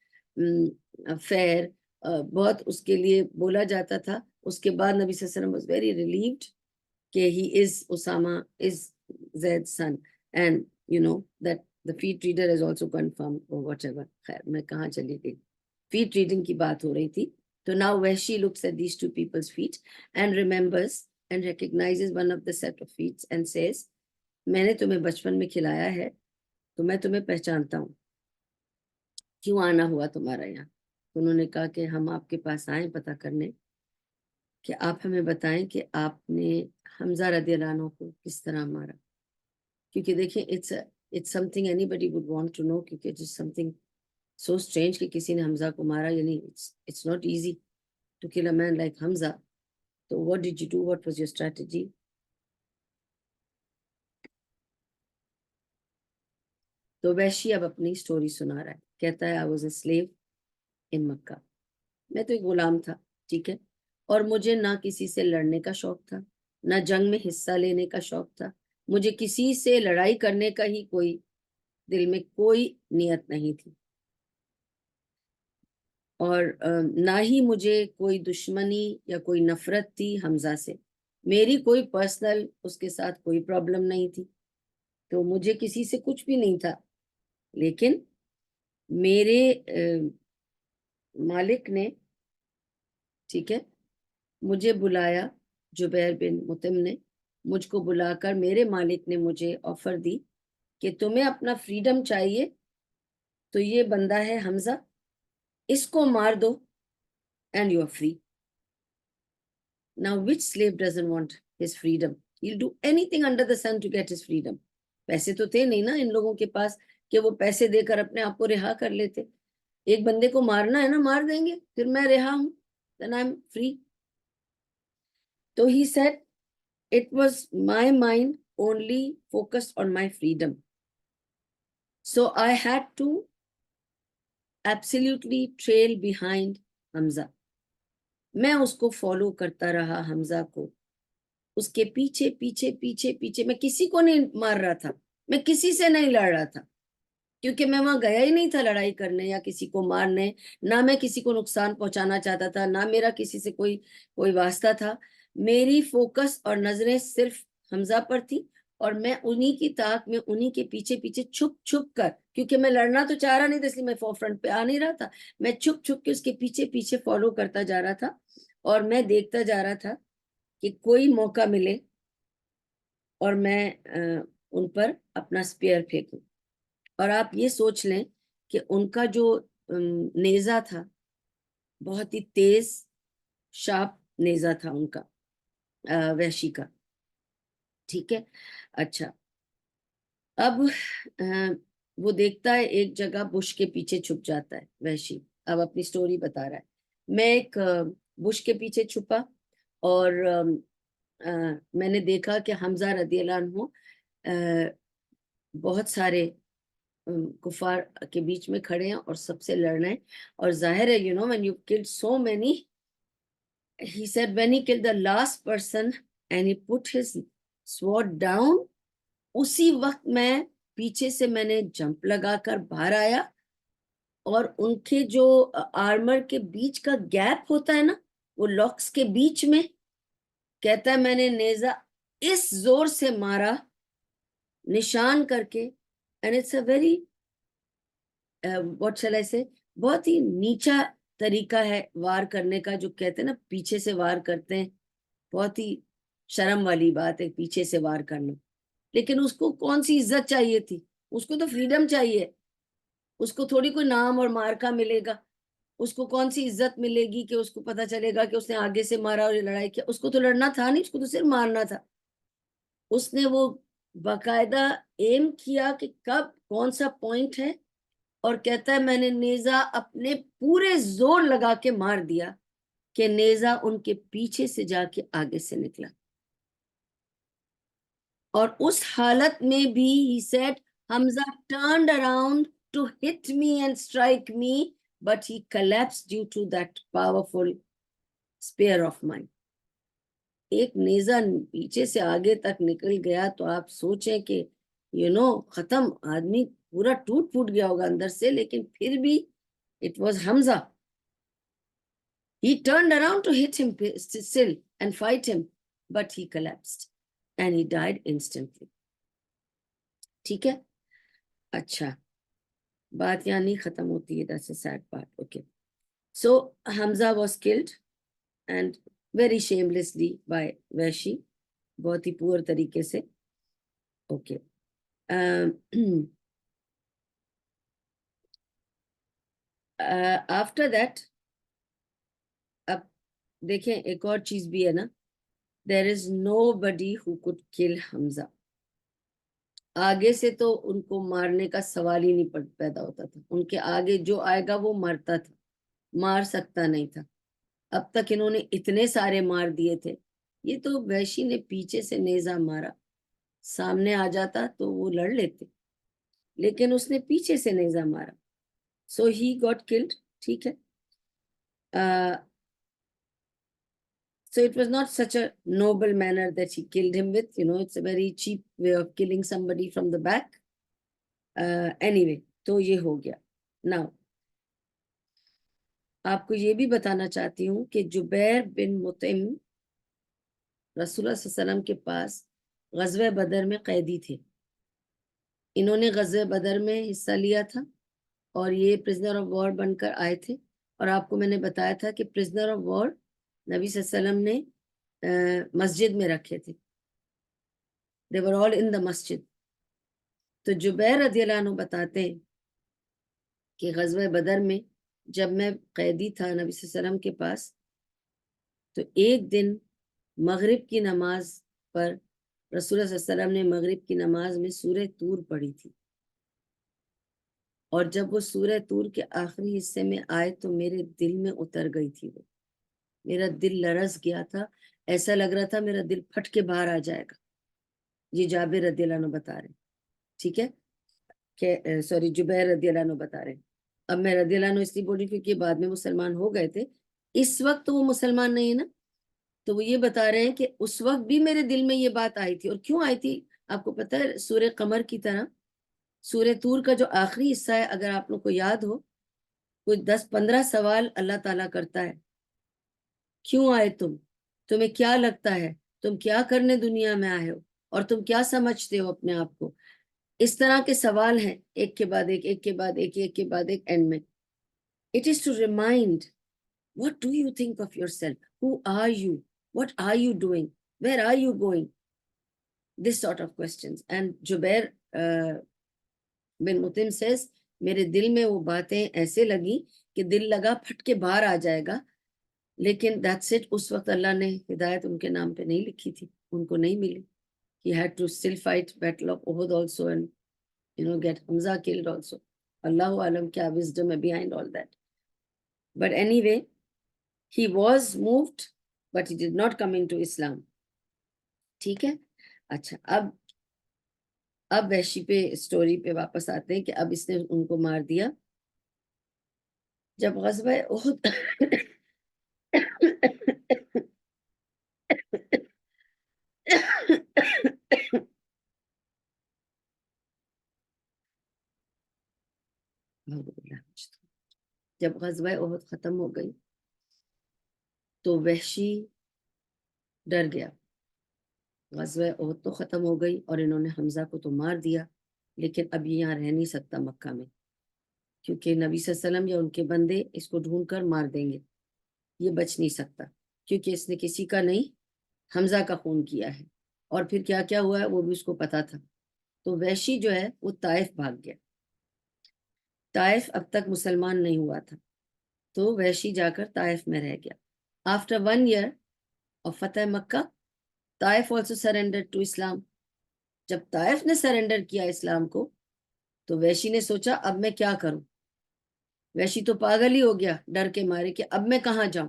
fair. بہت اس کے لیے بولا جاتا تھا. اس کے بعد نبی صلی اللہ علیہ وسلم was very relieved کہ he is Osama is Zaid's son, and that the feet reader is also confirmed or whatever. خیر میں کہاں چلی گئی, feet reading کی بات ہو رہی تھی. So now Vahshi looks at these 2 people's feet and remembers and recognizes one of the set of feet and says, میں نے تمہیں بچپن میں کھلایا ہے تو میں تمہیں پہچانتا ہوں, کیوں آنا ہوا تمہارا یہاں. انہوں نے کہا کہ ہم آپ کے پاس آئیں پتہ کرنے کہ آپ ہمیں بتائیں کہ آپ نے حمزہ رضی اللہ عنہ کو کس طرح مارا. کیونکہ دیکھیں it's something anybody would want to know, کیونکہ it's something So strange کہ کسی نے حمزہ کو مارا. یعنی it's not easy to kill a man like Hamza. So what did you do? What was your strategy? تو وحشی اب اپنی سٹوری سنا رہا ہے. کہتا ہے I was a slave in Makkah. میں تو ایک غلام تھا, ٹھیک ہے, اور مجھے نہ کسی سے لڑنے کا شوق تھا, نہ جنگ میں حصہ لینے کا شوق تھا. مجھے کسی سے لڑائی کرنے کا ہی کوئی دل میں کوئی نیت نہیں تھی, اور نہ ہی مجھے کوئی دشمنی یا کوئی نفرت تھی حمزہ سے. میری کوئی پرسنل اس کے ساتھ کوئی پرابلم نہیں تھی, تو مجھے کسی سے کچھ بھی نہیں تھا. لیکن میرے مالک نے, ٹھیک ہے, مجھے بلایا. جبیر بن مطعم نے مجھ کو بلا کر میرے مالک نے مجھے آفر دی کہ تمہیں اپنا فریڈم چاہیے تو یہ بندہ ہے حمزہ, اس کو مار دو and you are free. Now which slave doesn't want his freedom? He'll do anything under the sun to get his freedom. پیسے تو تھے نہیں نا ان لوگوں کے پاس کہ وہ پیسے دے کر اپنے آپ کو رہا کر لیتے. ایک بندے کو مارنا ہے نا, مار دیں گے, پھر میں رہا ہوں, then I'm free. تو he said it was my mind only focused on my freedom. So I had to absolutely trail behind Hamza. میں اس کو فالو کرتا رہا حمزہ کو, اس کے پیچھے پیچھے پیچھے پیچھے. میں کسی کو نہیں مار رہا تھا, میں کسی سے نہیں لڑ رہا تھا, کیونکہ میں وہاں گیا ہی نہیں تھا لڑائی کرنے یا کسی کو مارنے. نہ میں کسی کو نقصان پہنچانا چاہتا تھا, نہ میرا کسی سے کوئی واسطہ تھا. میری فوکس اور نظریں صرف حمزہ پر تھی, اور میں انہی کی طاق میں انہی کے پیچھے پیچھے چھپ چھپ کر, کیونکہ میں لڑنا تو چاہ رہا نہیں تھا اس لیے میں فور فرنٹ پہ آ نہیں رہا تھا, میں چھپ چھپ کے اس کے پیچھے پیچھے فالو کرتا جا رہا تھا. اور میں دیکھتا جا رہا تھا کہ کوئی موقع ملے اور میں ان پر اپنا سپیئر پھینکوں. اور آپ یہ سوچ لیں کہ ان کا جو نیزہ تھا بہت ہی تیز شارپ نیزہ تھا ان کا, وحشی کا, ٹھیک ہے. اچھا, اب وہ دیکھتا ہے ایک جگہ بش کے پیچھے چھپ جاتا ہے وحشی. اب اپنی سٹوری بتا رہا ہے. میں ایک بش کے پیچھے چھپا اور میں نے دیکھا کہ حمزہ رضی اللہ عنہ بہت سارے کفار کے بیچ میں کھڑے ہیں اور سب سے لڑ رہے ہیں. اور ظاہر ہے when you killed so many, he said when he killed the last person and he put his sword down, اسی وقت میں پیچھے سے میں نے جمپ لگا کر باہر آیا, اور ان کے جو آرمر کے بیچ کا گیپ ہوتا ہے نا, وہ لاکس کے بیچ میں, کہتا ہے میں نے نیزہ اس زور سے مارا نشان کر کے. and it's a very what shall I say, بہت ہی نیچا طریقہ ہے وار کرنے کا, جو کہتے ہیں نا پیچھے سے وار کرتے ہیں, بہت ہی شرم والی بات ہے پیچھے سے وار کرنا. لیکن اس کو کون سی عزت چاہیے تھی, اس کو تو فریڈم چاہیے, اس کو تھوڑی کوئی نام اور مارکا ملے گا, اس کو کون سی عزت ملے گی کہ اس کو پتا چلے گا کہ اس نے آگے سے مارا اور لڑائی کیا. اس کو تو لڑنا تھا نہیں, اس کو تو صرف مارنا تھا. اس نے وہ باقاعدہ ایم کیا کہ کب کون سا پوائنٹ ہے, اور کہتا ہے میں نے نیزہ اپنے پورے زور لگا کے مار دیا کہ نیزہ ان کے پیچھے سے جا کے آگے سے نکلا. اور اس حالت میں بھی he said Hamza turned around to hit me and strike me, but he collapsed due to that powerful spear of mine. ایک نیزہ پیچھے سے آگے تک نکل گیا تو آپ سوچیں کہ ختم, آدمی پورا ٹوٹ پھوٹ گیا ہوگا اندر سے, لیکن پھر بھی it was Hamza. He turned around to hit him still and fight him, but he collapsed and he died instantly. ٹھیک ہے. اچھا, بات یہاں نہیں ختم ہوتی ہے, that's a sad part. Okay, so Hamza was killed and very shamelessly by Vaishi, بہت ہی پور طریقے سے. Okay, after that, اب دیکھیں ایک اور چیز بھی ہے نا, there is nobody who could kill Hamza. آگے سے تو ان کو مارنے کا سوال ہی نہیں پیدا ہوتا تھا، ان کے آگے جو آئے گا وہ مرتا تھا، مار سکتا نہیں تھا۔ اب تک انہوں نے اتنے سارے مار دیے تھے، یہ تو وحشی نے پیچھے سے نیزہ مارا، سامنے آ جاتا تو وہ لڑ لیتے، لیکن اس نے پیچھے سے نیزہ مارا، سو ہی گاٹ کلڈ. ٹھیک ہے. So it was not such a noble manner that he killed him with. It's a very cheap way of killing somebody from the back. Anyway, تو یہ ہو گیا. Now, آپ کو یہ بھی بتانا چاہتی ہوں کہ جبیر بن مطعم رسول اللہ صلی اللہ علیہ وسلم کے پاس غزوہ بدر میں قیدی تھے. انہوں نے غزوہ بدر میں حصہ لیا تھا اور یہ پرزنر آف وار بن کر آئے تھے. اور آپ کو میں نے بتایا تھا کہ پرزنر آف وار نبی صلی اللہ علیہ وسلم نے مسجد میں رکھے تھے. They were all in the مسجد. تو جبیر رضی اللہ عنہ بتاتے ہیں کہ غزوہ بدر میں جب میں قیدی تھا نبی صلی اللہ علیہ وسلم کے پاس، تو ایک دن مغرب کی نماز پر رسول اللہ صلی اللہ علیہ وسلم نے مغرب کی نماز میں سورہ طور پڑھی تھی، اور جب وہ سورہ طور کے آخری حصے میں آئے تو میرے دل میں اتر گئی تھی. وہ میرا دل لرز گیا تھا، ایسا لگ رہا تھا میرا دل پھٹ کے باہر آ جائے گا. یہ جابر رضی اللہ عنہ بتا رہے ہیں. ٹھیک ہے، کہ سوری جبیر رضی اللہ عنہ بتا رہے ہیں. اب میں رضی اللہ عنہ اس لیے بول رہی کیونکہ بعد میں مسلمان ہو گئے تھے، اس وقت تو وہ مسلمان نہیں ہے نا. تو وہ یہ بتا رہے ہیں کہ اس وقت بھی میرے دل میں یہ بات آئی تھی. اور کیوں آئی تھی آپ کو پتہ ہے؟ سورہ قمر کی طرح سورہ طور کا جو آخری حصہ ہے، اگر آپ لوگ کو یاد ہو، کوئی 10-15 سوال اللہ تعالیٰ کرتا ہے. کیوں آئے تمہیں کیا لگتا ہے، تم کیا کرنے دنیا میں آئے ہو، اور تم کیا سمجھتے ہو اپنے آپ کو. اس طرح کے سوال ہیں، ایک کے بعد ایک، ایک کے بعد ایک، ایک کے بعد ایک. اینڈ میں it is to remind what do you think of yourself, who are you, what are you doing, where are you going, this sort of questions. And Jubair bin Mutim says میرے دل میں وہ باتیں ایسے لگی کہ دل لگا پھٹ کے باہر آ جائے گا. لیکن that's it، اس وقت اللہ نے ہدایت ان کے نام پہ نہیں لکھی تھی، ان کو نہیں ملی. He had to still fight battle of Uhud also and get Hamza killed also. Allahu alam kya wisdom ہے behind all that. But anyway, he was moved but he did not come into Islam. ٹھیک ہے. اچھا، اب وحشی پہ story پہ واپس آتے ہیں کہ اب اس نے ان کو مار دیا. جب غزوہ احد جب غزوہ احد ختم ہو گئی تو وحشی ڈر گیا. غزوہ احد تو ختم ہو گئی اور انہوں نے حمزہ کو تو مار دیا، لیکن اب یہ یہاں رہ نہیں سکتا مکہ میں، کیونکہ نبی صلی اللہ علیہ وسلم یا ان کے بندے اس کو ڈھونڈ کر مار دیں گے. یہ بچ نہیں سکتا کیونکہ اس نے کسی کا نہیں، حمزہ کا خون کیا ہے. اور پھر کیا کیا ہوا ہے وہ بھی اس کو پتا تھا. تو وحشی جو ہے وہ طائف بھاگ گیا. طائف اب تک مسلمان نہیں ہوا تھا، تو وحشی جا کر طائف میں رہ گیا. آفٹر 1 year of فتح مکہ، طائف also surrendered to اسلام. جب طائف نے سرنڈر کیا اسلام کو تو وحشی نے سوچا اب میں کیا کروں. وحشی تو پاگل ہی ہو گیا ڈر کے مارے کہ اب میں کہاں جاؤں،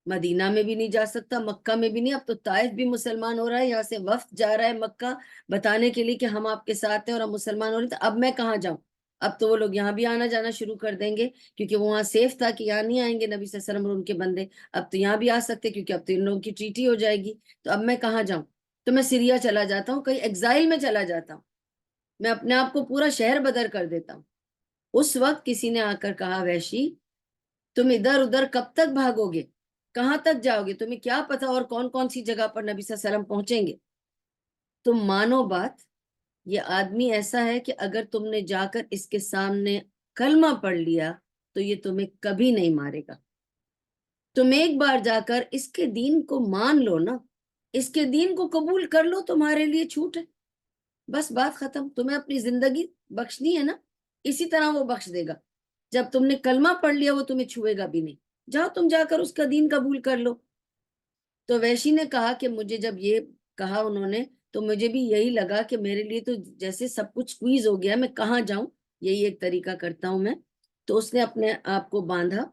مدینہ میں بھی نہیں جا سکتا، مکہ میں بھی نہیں. اب تو طائف بھی مسلمان ہو رہا ہے، یہاں سے وفد جا رہا ہے مکہ بتانے کے لیے کہ ہم آپ کے ساتھ ہیں اور ہم مسلمان ہو رہے ہیں، تو اب میں کہاں جاؤں. اب تو وہ لوگ یہاں بھی آنا جانا شروع کر دیں گے، کیونکہ وہ وہاں سیف تھا کہ یہاں نہیں آئیں گے نبی صلی اللہ علیہ وسلم اور ان کے بندے. اب تو یہاں بھی آ سکتے کیونکہ اب تو ان لوگوں کی ٹریٹی ہو جائے گی. تو اب میں کہاں جاؤں؟ تو میں سیریا چلا جاتا ہوں، کہیں ایگزائل میں چلا جاتا ہوں، میں اپنے آپ کو پورا شہر بدر کر دیتا ہوں. اس وقت کسی نے آ کر کہا وحشی تم ادھر ادھر کب تک بھاگو گے، کہاں تک جاؤ گے، تمہیں کیا پتا اور کون کون سی جگہ پر نبی صلی اللہ علیہ وسلم پہنچیں گے. تم مانو بات، یہ آدمی ایسا ہے کہ اگر تم نے جا کر اس کے سامنے کلمہ پڑھ لیا تو یہ تمہیں کبھی نہیں مارے گا. تم ایک بار جا کر اس کے دین کو مان لو نا، اس کے دین کو قبول کر لو، تمہارے لیے چھوٹ ہے، بس بات ختم. تمہیں اپنی زندگی بخشنی ہے نا، اسی طرح وہ بخش دے گا. جب تم نے کلمہ پڑھ لیا وہ تمہیں چھوئے گا بھی نہیں. جاؤ تم جا کر اس کا دین قبول کر لو. تو وحشی نے کہا کہ مجھے جب یہ کہا انہوں نے تو مجھے بھی یہی لگا کہ میرے لیے تو جیسے سب کچھ سکویز ہو گیا, میں کہاں جاؤں, یہی ایک طریقہ کرتا ہوں میں. تو اس نے اپنے آپ کو باندھا,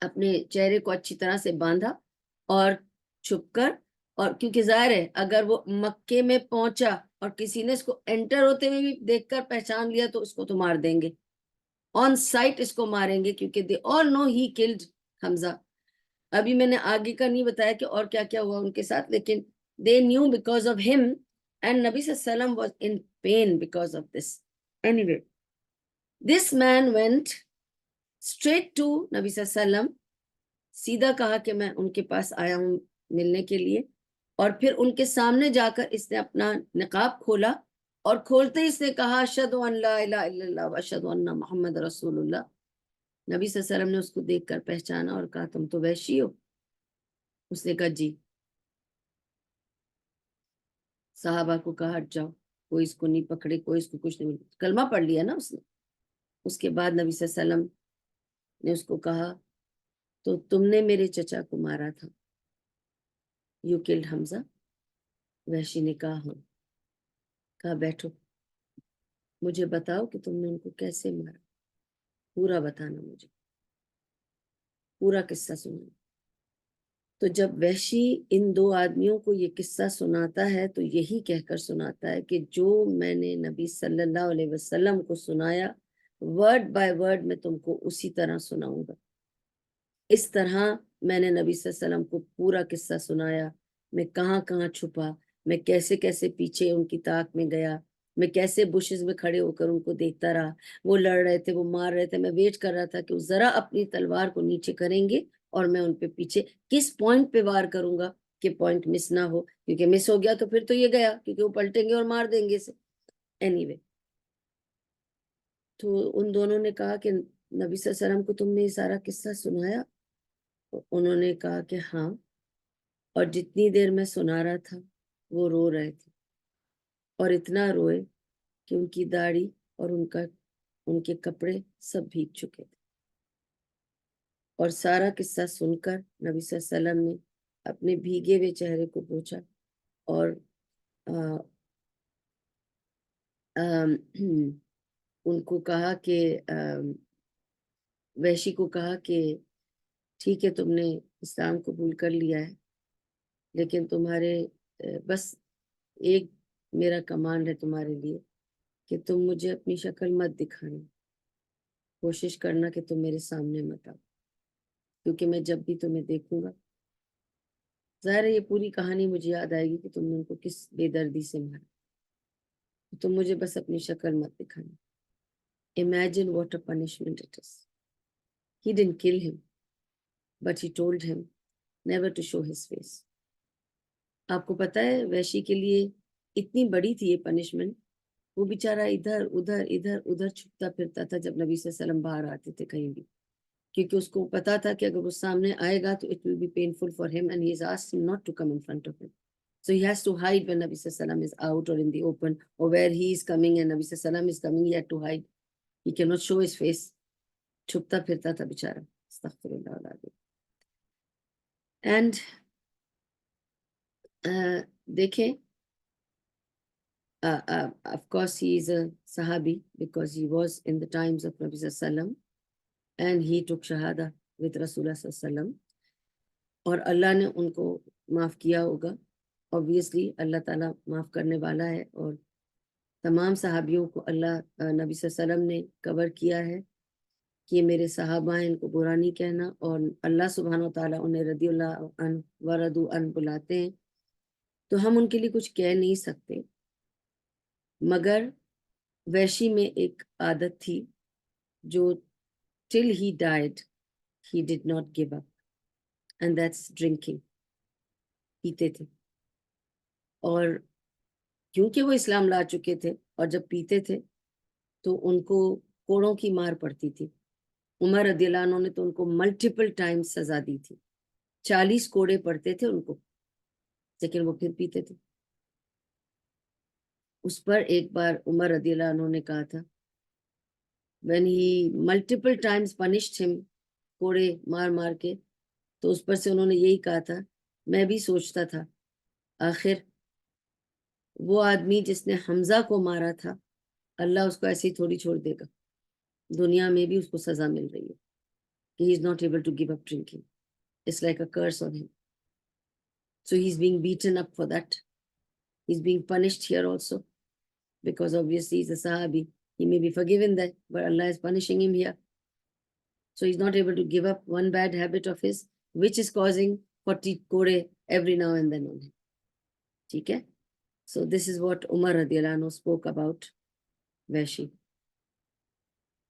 اپنے چہرے کو اچھی طرح سے باندھا اور چھپ کر, اور کیونکہ ظاہر ہے اگر وہ مکے میں پہنچا اور کسی نے اس کو انٹر ہوتے ہوئے بھی دیکھ کر پہچان لیا تو اس کو تو مار دیں گے, آن سائٹ اس کو ماریں گے, کیونکہ دے آل نو ہی کلڈ حمزہ. ابھی میں نے آگے کا نہیں بتایا کہ اور کیا کیا ہوا ان کے ساتھ, لیکن they knew because of him, and Nabi sallallahu alaihi wasallam was in pain because of this. Anyway, this man went straight to Nabi sallallahu alaihi wasallam, سیدھا کہا کہ میں ان کے پاس آیا ہوں ملنے کے لیے, اور پھر ان کے سامنے جا کر اس نے اپنا نقاب کھولا, اور کھولتے ہی اس نے کہا اشہد ان لا الہ الا اللہ واشہد ان محمد رسول اللہ. نبی صلی اللہ علیہ وسلم نے اس کو دیکھ کر پہچانا اور کہا تم تو وحشی ہو. اس نے کہا جی. صحابہ کو کہا ہٹ جاؤ, کوئی اس کو نہیں پکڑے, کوئی اس کو کچھ نہیں, کلمہ پڑھ لیا نا اس نے. اس کے بعد نبی صلی اللہ علیہ وسلم نے اس کو کہا تو تم نے میرے چچا کو مارا تھا, یو کلڈ حمزہ. وحشی نے کہا ہاں. کہا بیٹھو, مجھے بتاؤ کہ تم نے ان کو کیسے مارا, پورا بتانا مجھے, پورا قصہ سنانا. تو جب وحشی ان دو آدمیوں کو یہ قصہ سناتا ہے تو یہی کہہ کر سناتا ہے کہ جو میں نے نبی صلی اللہ علیہ وسلم کو سنایا ورڈ بائی ورڈ میں تم کو اسی طرح سناؤں گا. اس طرح میں نے نبی صلی اللہ علیہ وسلم کو پورا قصہ سنایا, میں کہاں کہاں چھپا, میں کیسے کیسے پیچھے ان کی طاق میں گیا, میں کیسے بشز میں کھڑے ہو کر ان کو دیکھتا رہا, وہ لڑ رہے تھے, وہ مار رہے تھے, میں ویٹ کر رہا تھا کہ وہ ذرا اپنی تلوار کو نیچے کریں گے اور میں ان پہ پیچھے کس پوائنٹ پہ وار کروں گا کہ پوائنٹ مس نہ ہو, کیونکہ مس ہو گیا تو پھر تو یہ گیا, کیونکہ وہ پلٹیں گے اور مار دیں گے اسے. اینی تو ان دونوں نے کہا کہ نبی صلی اللہ علیہ وسلم کو تم نے یہ سارا قصہ سنایا؟ انہوں نے کہا کہ ہاں, اور جتنی دیر میں سنا رہا تھا وہ رو رہے تھے, اور اتنا روئے کہ ان کی داڑھی اور ان کے کپڑے سب بھیگ چکے تھے. اور سارا قصہ سن کر نبی صلی اللہ علیہ وسلم نے اپنے بھیگے ہوئے چہرے کو پوچھا اور ان کو کہا کہ وحشی کو کہا کہ ٹھیک ہے تم نے اسلام قبول کر لیا ہے, لیکن تمہارے بس ایک میرا کمانڈ ہے تمہارے لیے کہ تم مجھے اپنی شکل مت دکھانا, کوشش کرنا کہ تم میرے سامنے مت آؤ, کیونکہ میں جب بھی تمہیں دیکھوں گا, ظاہر ہے یہ پوری کہانی مجھے یاد آئے گی کہ تم نے ان کو کس بے دردی سے مارا, تم مجھے بس اپنی شکل مت دکھانا. Imagine what a punishment it is. He didn't kill him, but he told him never to show his face. آپ کو پتا ہے وحشی کے لیے اتنی بڑی تھی یہ پنشمنٹ, وہ بیچارہ ادھر ادھر چھپتا پھرتا تھا جب نبی صلی اللہ علیہ وسلم باہر آتے تھے کہیں بھی, کیونکہ اس کو پتا تھا کہ اگر وہ سامنے آئے گا تو it will be painful for him, and he has asked him not to come in front of him. So he has to hide when Nabi sallallahu alaihi wasallam is out or in the open, or where he is coming and Nabi sallallahu alaihi wasallam is coming, he had to hide. He cannot show his face. چھپتا پھرتا تھا بیچارہ, استغفر اللہ العظیم. And دیکھیں, of course he is a Sahabi because he was in the times of Nabi sallallahu alaihi wasallam, and he took shahada with Rasulullah sallallahu alaihi wasallam, اور اللہ نے ان کو معاف کیا ہوگا. obviously اللہ تعالیٰ معاف کرنے والا ہے, اور تمام صحابیوں کو اللہ نبی صلی اللہ علیہ وسلم نے کور کیا ہے کہ یہ میرے صحابہ ہیں, ان کو برا نہیں کہنا, اور اللہ سبحانہ و تعالیٰ انہیں رضی اللہ عنہ ورضوا عنہ بلاتے ہیں, تو ہم ان کے لیے کچھ کہہ نہیں سکتے. مگر وحشی میں ایک عادت تھی جو till he died he did not give up, and that's drinking. پیتے تھے, اور کیونکہ وہ اسلام لا چکے تھے, اور جب پیتے تھے تو ان کو کوڑوں کی مار پڑتی تھی. عمر رضی اللہ عنہ نے تو ان کو ملٹیپل ٹائم سزا دی تھی, 40 کوڑے پڑتے تھے ان کو, لیکن وہ پھر پیتے تھے. اس پر ایک بار عمر رضی اللہ عنہ نے کہا تھا when he multiple times punished him, کوڑے مار مار کے, تو اس پر سے انہوں نے یہی کہا تھا میں بھی سوچتا تھا آخر وہ آدمی جس نے حمزہ کو مارا تھا اللہ اس کو ایسے ہی تھوڑی چھوڑ دے گا, دنیا میں بھی اس کو سزا مل رہی ہے کہ he is not able to give up drinking. It's like a curse on him. So he's being beaten up for that. He's being punished here also because obviously he's a Sahabi. He may be forgiven there, but Allah is punishing him here. So he's not able to give up one bad habit of his, which is causing 40 kore every now and then on him. Okay? So this is what Umar radiallahu anhu spoke about Vaishi.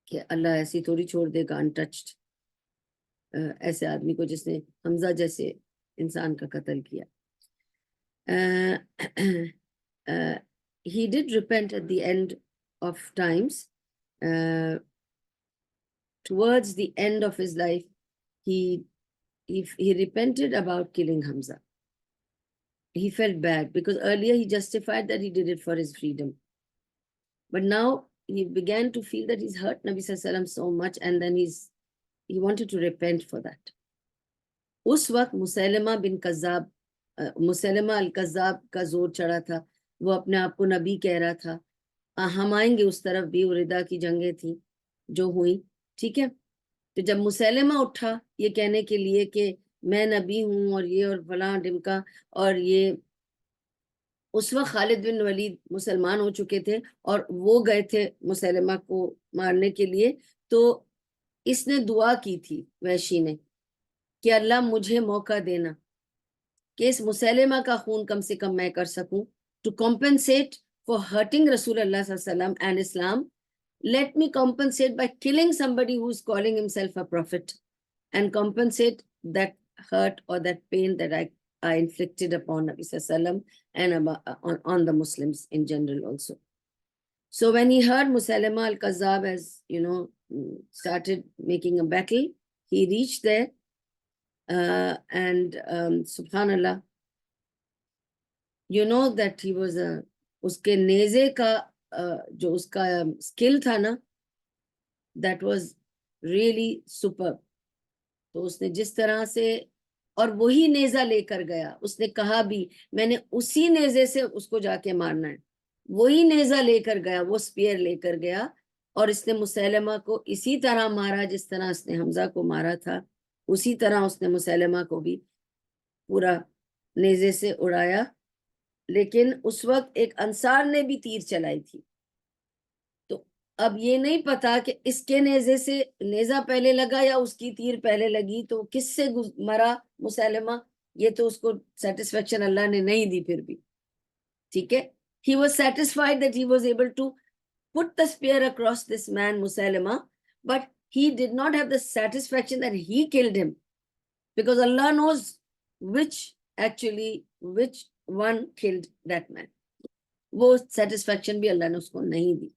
کہ اللہ ایسی تھوڑی چھوڑ دے گا untouched ایسے آدمی کو جس نے حمزہ جیسے انسان کا قتل کیا. He did repent at the end of times. Towards the end of his life, he repented about killing Hamza. He felt bad because earlier he justified that he did it for his freedom. But now he began to feel that he's hurt Nabi Sallallahu Alaihi Wasallam so much, and then he wanted to repent for that. اس وقت مسیلمہ بن کذاب مسیلمہ الکذاب کا زور چڑھا تھا, وہ اپنے آپ کو نبی کہہ رہا تھا. ہم آئیں گے اس طرف بھی, ردہ کی جنگیں تھیں جو ہوئی, ٹھیک ہے. تو جب مسیلمہ اٹھا یہ کہنے کے لیے کہ میں نبی ہوں اور یہ اور فلاں ڈمکا, اور یہ اس وقت خالد بن ولید مسلمان ہو چکے تھے اور وہ گئے تھے مسیلمہ کو مارنے کے لیے, تو اس نے دعا کی تھی وحشی نے کہ اللہ مجھے موقع دینا کہ اس مسیلمہ کا خون کم سے کم میں کر سکوں, ٹو کمپنسیٹ فار ہرٹنگ رسول اللہ صلی اللہ علیہ وسلم and Islam. Let me compensate by killing somebody who is calling himself a prophet, and compensate that hurt or that pain that I inflicted upon Nabi Sallallahu Alaihi Wasallam and on the Muslims in general also. So when he heard Musailama al-Kazzab has, started making a battle, he reached there, and subhanallah, you know that he was uske نیزے کا جو اس کا skill تھا نا, that was really super. تو اس نے جس طرح سے, اور وہی نیزہ لے کر گیا, اس نے کہا بھی میں نے اسی نیزے سے اس کو جا کے مارنا ہے, وہی نیزہ لے کر گیا, وہ اسپیئر لے کر گیا, اور اس نے مسیلمہ کو اسی طرح مارا جس طرح اس نے حمزہ کو مارا تھا, اسی طرح اس نے مسیلمہ کو بھی پورا نیزے سے اڑایا. لیکن اس وقت ایک انصار نے بھی تیر چلائی تھی, تو اب یہ نہیں پتا کہ اس کے نیزے سے نیزہ پہلے لگا یا اس کی تیر پہلے لگی, تو کس سے مرا مسیلمہ, یہ تو اس کو سیٹسفیکشن اللہ نے نہیں دی پھر بھی, ٹھیک ہے. He was satisfied that he was able to put the spear across this man Musailama, but he did not have the satisfaction that he killed him, because Allah knows which one killed that man. وہ satisfaction بھی اللہ نے اس کو نہیں دی.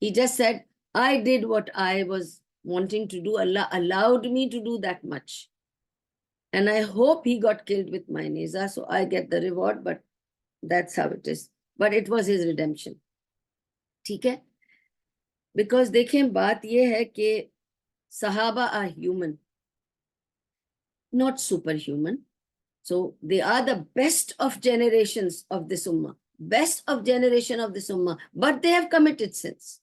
He just said, I did what I was wanting to do. Allah allowed me to do that much. And I hope he got killed with my neza, so I get the reward, but that's how it is. But it was his redemption. ٹھیک ہے. Because دیکھیں بات یہ ہے کہ صحابہ are human, not superhuman. So they are the best of generations of this ummah, best of generation of this ummah, but they have committed sins.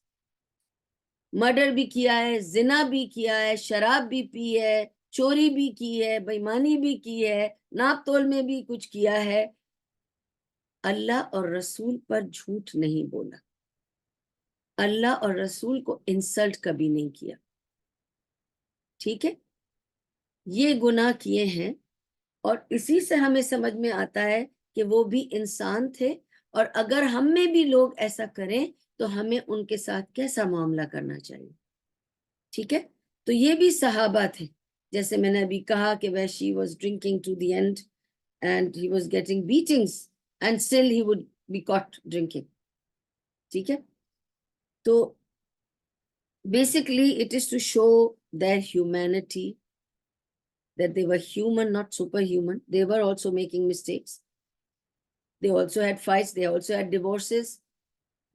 Murder بھی کیا ہے, زنا بھی کیا ہے, شراب بھی پی ہے, چوری بھی کی ہے, بےمانی بھی کی ہے, ناپ تول میں بھی کچھ کیا ہے. اللہ اور رسول پر جھوٹ نہیں بولا, اللہ اور رسول کو انسلٹ کبھی نہیں کیا, ٹھیک ہے. یہ گناہ کیے ہیں, اور اسی سے ہمیں سمجھ میں آتا ہے کہ وہ بھی انسان تھے, اور اگر ہم میں بھی لوگ ایسا کریں تو ہمیں ان کے ساتھ کیسا معاملہ کرنا چاہیے, ٹھیک ہے. تو یہ بھی صحابہ تھے, جیسے میں نے ابھی کہا کہ وحشی was drinking to the end and he was getting beatings and still he would be caught drinking, ٹھیک ہے. تو basically it is to show their humanity, that they were human, not superhuman. They were also making mistakes. They also had fights. They also had divorces.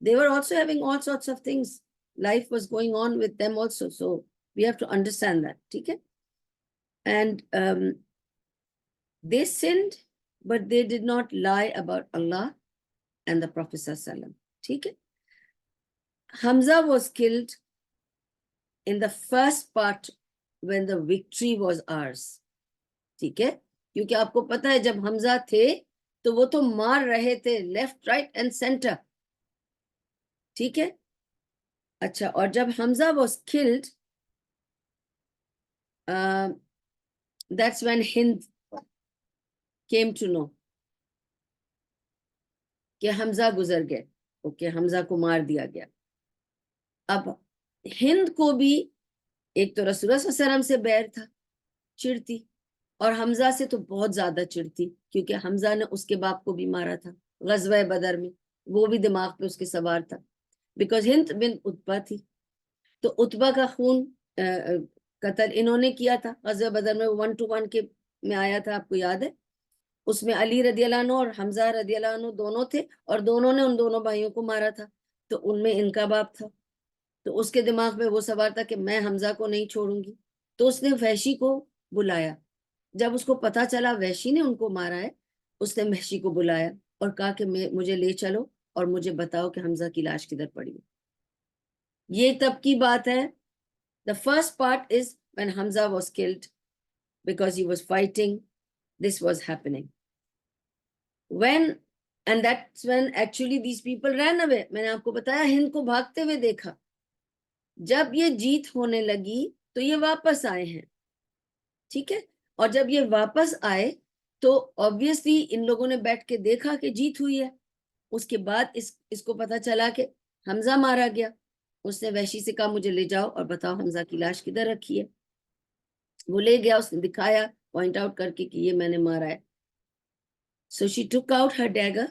They were also having all sorts of things. Life was going on with them also. So we have to understand that. Okay? And they sinned, but they did not lie about Allah. and the Prophet ﷺ. ٹھیک ہے. Hamza was killed in the first part when the victory was ours. ٹھیک ہے, کیونکہ آپ کو پتا ہے جب حمزہ تھے تو وہ تو مار رہے تھے لیفٹ رائٹ اینڈ سینٹر. ٹھیک ہے. اچھا, اور جب حمزہ was killed, that's when Hind came to know کہ حمزہ گزر گئے. اوکے, حمزہ کو مار دیا گیا. اب ہند کو بھی ایک تو رسول اللہ صلی اللہ علیہ وسلم سے بیر تھا, چڑتی, اور حمزہ سے تو بہت زیادہ چڑتی, کیونکہ حمزہ نے اس کے باپ کو بھی مارا تھا غزوہ بدر میں, وہ بھی دماغ پہ اس کے سوار تھا, بیکاز ہند بن عتبہ تھی. تو عتبہ کا خون قتل انہوں نے کیا تھا غزوہ بدر میں, 1-1 کے میں آیا تھا, آپ کو یاد ہے. اس میں علی رضی اللہ عنہ اور حمزہ رضی اللہ عنہ دونوں تھے, اور دونوں نے ان دونوں بھائیوں کو مارا تھا. تو ان میں ان کا باپ تھا, تو اس کے دماغ میں وہ سوار تھا کہ میں حمزہ کو نہیں چھوڑوں گی. تو اس نے وحشی کو بلایا. جب اس کو پتا چلا وحشی نے ان کو مارا ہے, اس نے وحشی کو بلایا اور کہا کہ مجھے لے چلو اور مجھے بتاؤ کہ حمزہ کی لاش کدھر پڑی ہے. یہ تب کی بات ہے. The first part is when Hamza was killed because he was fighting. This was happening. And that's when actually these people ran away. میں نے آپ کو بتایا ہند کو بھاگتے ہوئے دیکھا. جب یہ جیت ہونے لگی تو یہ واپس آئے ہیں. ٹھیک ہے, اور جب یہ واپس آئے تو obviously ان لوگوں نے بیٹھ کے دیکھا کہ جیت ہوئی ہے. اس کے بعد اس کو پتا چلا کہ حمزہ مارا گیا. اس نے وحشی سے کہا مجھے لے جاؤ اور بتاؤ حمزہ کی لاش کدھر رکھی ہے. وہ لے گیا, اس نے دکھایا پوائنٹ آؤٹ کر کے کہ یہ میں نے مارا ہے. So she took out her dagger,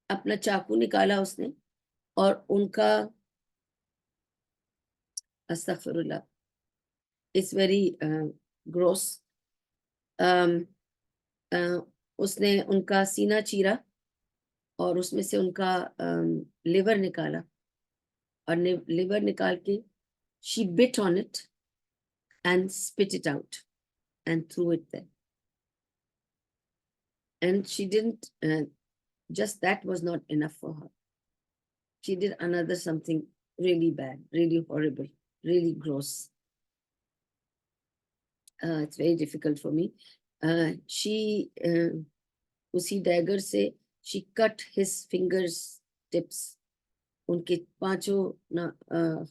اپنا چاقو نکالا اس نے, اور ان کا استغفر اللہ, it's very gross, اس نے ان کا سینہ چیرا اور اس میں سے ان کا لیور نکالا, اور لیور نکال کے she bit on it and spit it out and threw it there. And she didn't, just that was not enough for her. She did another something really bad, really horrible, really gross. It's very difficult for me. She, usi dagger se, she cut his fingers tips. ان کے پانچوں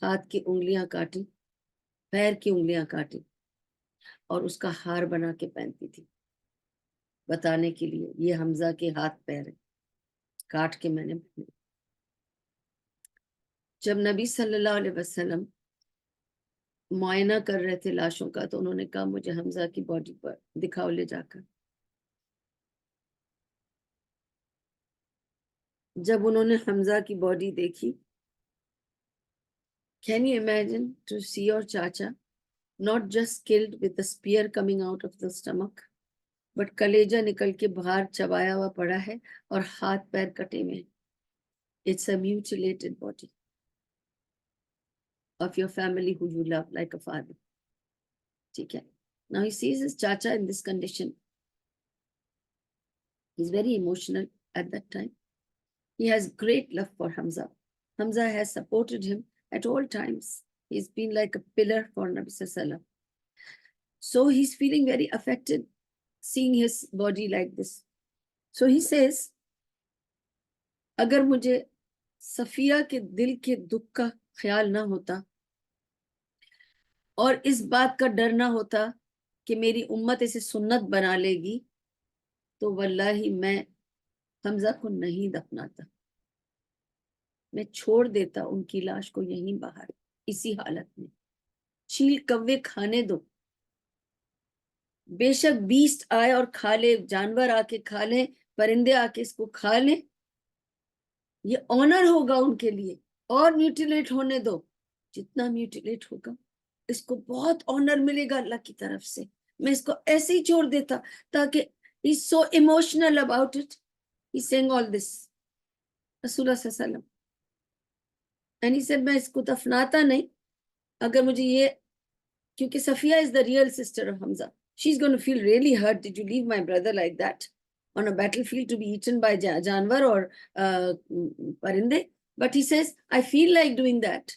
ہاتھ کی انگلیاں کاٹی, پیر کی انگلیاں کاٹی, اور اس کا ہار بنا کے پہنتی تھی, بتانے کے لیے یہ حمزہ کے ہاتھ پیر ہیں, کاٹ کے میں نے پہنے. جب نبی صلی اللہ علیہ وسلم معائنہ کر رہے تھے لاشوں کا, تو انہوں نے کہا مجھے حمزہ کی باڈی پر دکھاؤ لے جا کر. جب انہوں نے حمزہ کی باڈی دیکھی, can you imagine to see your chacha not just killed with the spear coming out of the stomach, but کلیجہ نکل کے باہر چبایا ہوا پڑا ہے اور ہاتھ پیر کٹے ہوئے. It's a mutilated body of your family who you love like a father. ٹھیک ہے. Now he sees his chacha in this condition. He's very emotional at that time. He has great love for Hamza. Hamza has supported him at all times. He's been like a pillar for Nabi Sallallahu Alaihi Wasallam. So he's feeling very affected seeing his body like this. So he says, اگر مجھے صفیہ کے دل کے دکھ کا خیال نہ ہوتا اور اس بات کا ڈر نہ ہوتا کہ میری امت اسے سنت بنا لے گی, تو واللہ میں حمزہ کو نہیں دفناتا, میں چھوڑ دیتا ان کی لاش کو یہیں باہر اسی حالت میں. چیل کوے کھانے دو, بے شک بیسٹ آئے اور کھا لے, جانور آ کے کھا لیں, پرندے آ کے اس کو کھا لیں, یہ آنر ہوگا ان کے لیے, اور میوٹیلیٹ ہونے دو. جتنا میوٹیلیٹ ہوگا اس کو بہت آنر ملے گا اللہ کی طرف سے. میں اس کو ایسے ہی چھوڑ دیتا تاکہ he's so emotional about it. He's saying all this. رسول اللہ صلی اللہ علیہ وسلم. And he said میں اس کو دفناتا نہیں اگر مجھے یہ, کیونکہ Safia is the real sister of Hamza. She's going to feel really hurt. Did you leave my brother like that? on a battlefield to be eaten by janwar or parinde, but he says, I feel like doing that.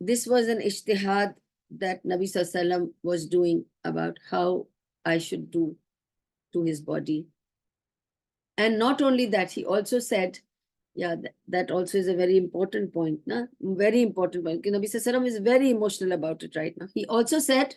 this was an ijtihad that Nabi Sallallahu Alaihi Wasallam was doing about how I should do to his body. And not only that, he also said, yeah, that also is a very important point, na? Very important point. Nabi Sallallahu Alaihi Wasallam is very emotional about it right now. He also said,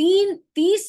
30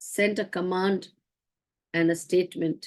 sent a command and a statement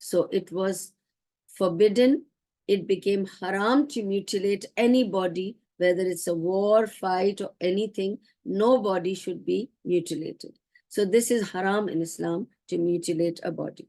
So it was forbidden, it became haram to mutilate any body, whether it's a war, fight or anything. No body should be mutilated. So this is haram in Islam, to mutilate a body.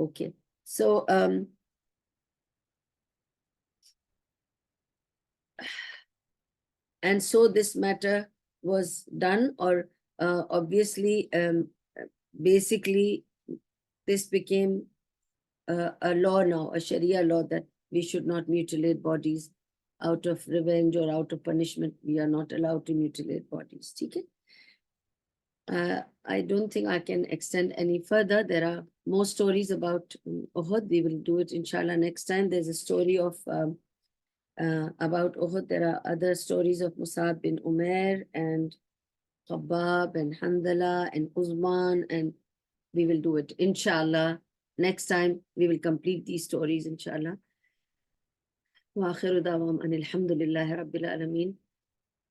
Okay. So and so this matter was done, or obviously basically this became a law now, a Sharia law, that we should not mutilate bodies out of revenge or out of punishment. We are not allowed to mutilate bodies. Okay? I don't think I can extend any further. There are more stories about Uhud. We will do it inshallah next time. There's a story of about Uhud. There are other stories of Musab bin Umair and Khabbab and Handala and Uzman, and we will do it inshallah. Next time we will complete these stories inshallah. Wa akhiru da'wam anil hamdulillahi rabbil alameen.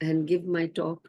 and give my talk,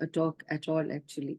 a talk at all actually.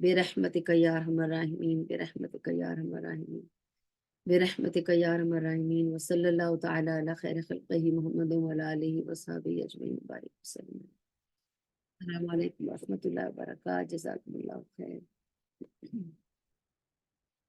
برحمتك يا ارحم الراحمين برحمتك يا ارحم الراحمين برحمتک یا ارحم الراحمین وصلی اللہ تعالی علی خیر خلقہ محمد وعلی آلہ وصحبہ اجمعین بارک وسلم. السلام علیکم ورحمۃ اللہ وبرکاتہ. جزاکم اللہ خیر.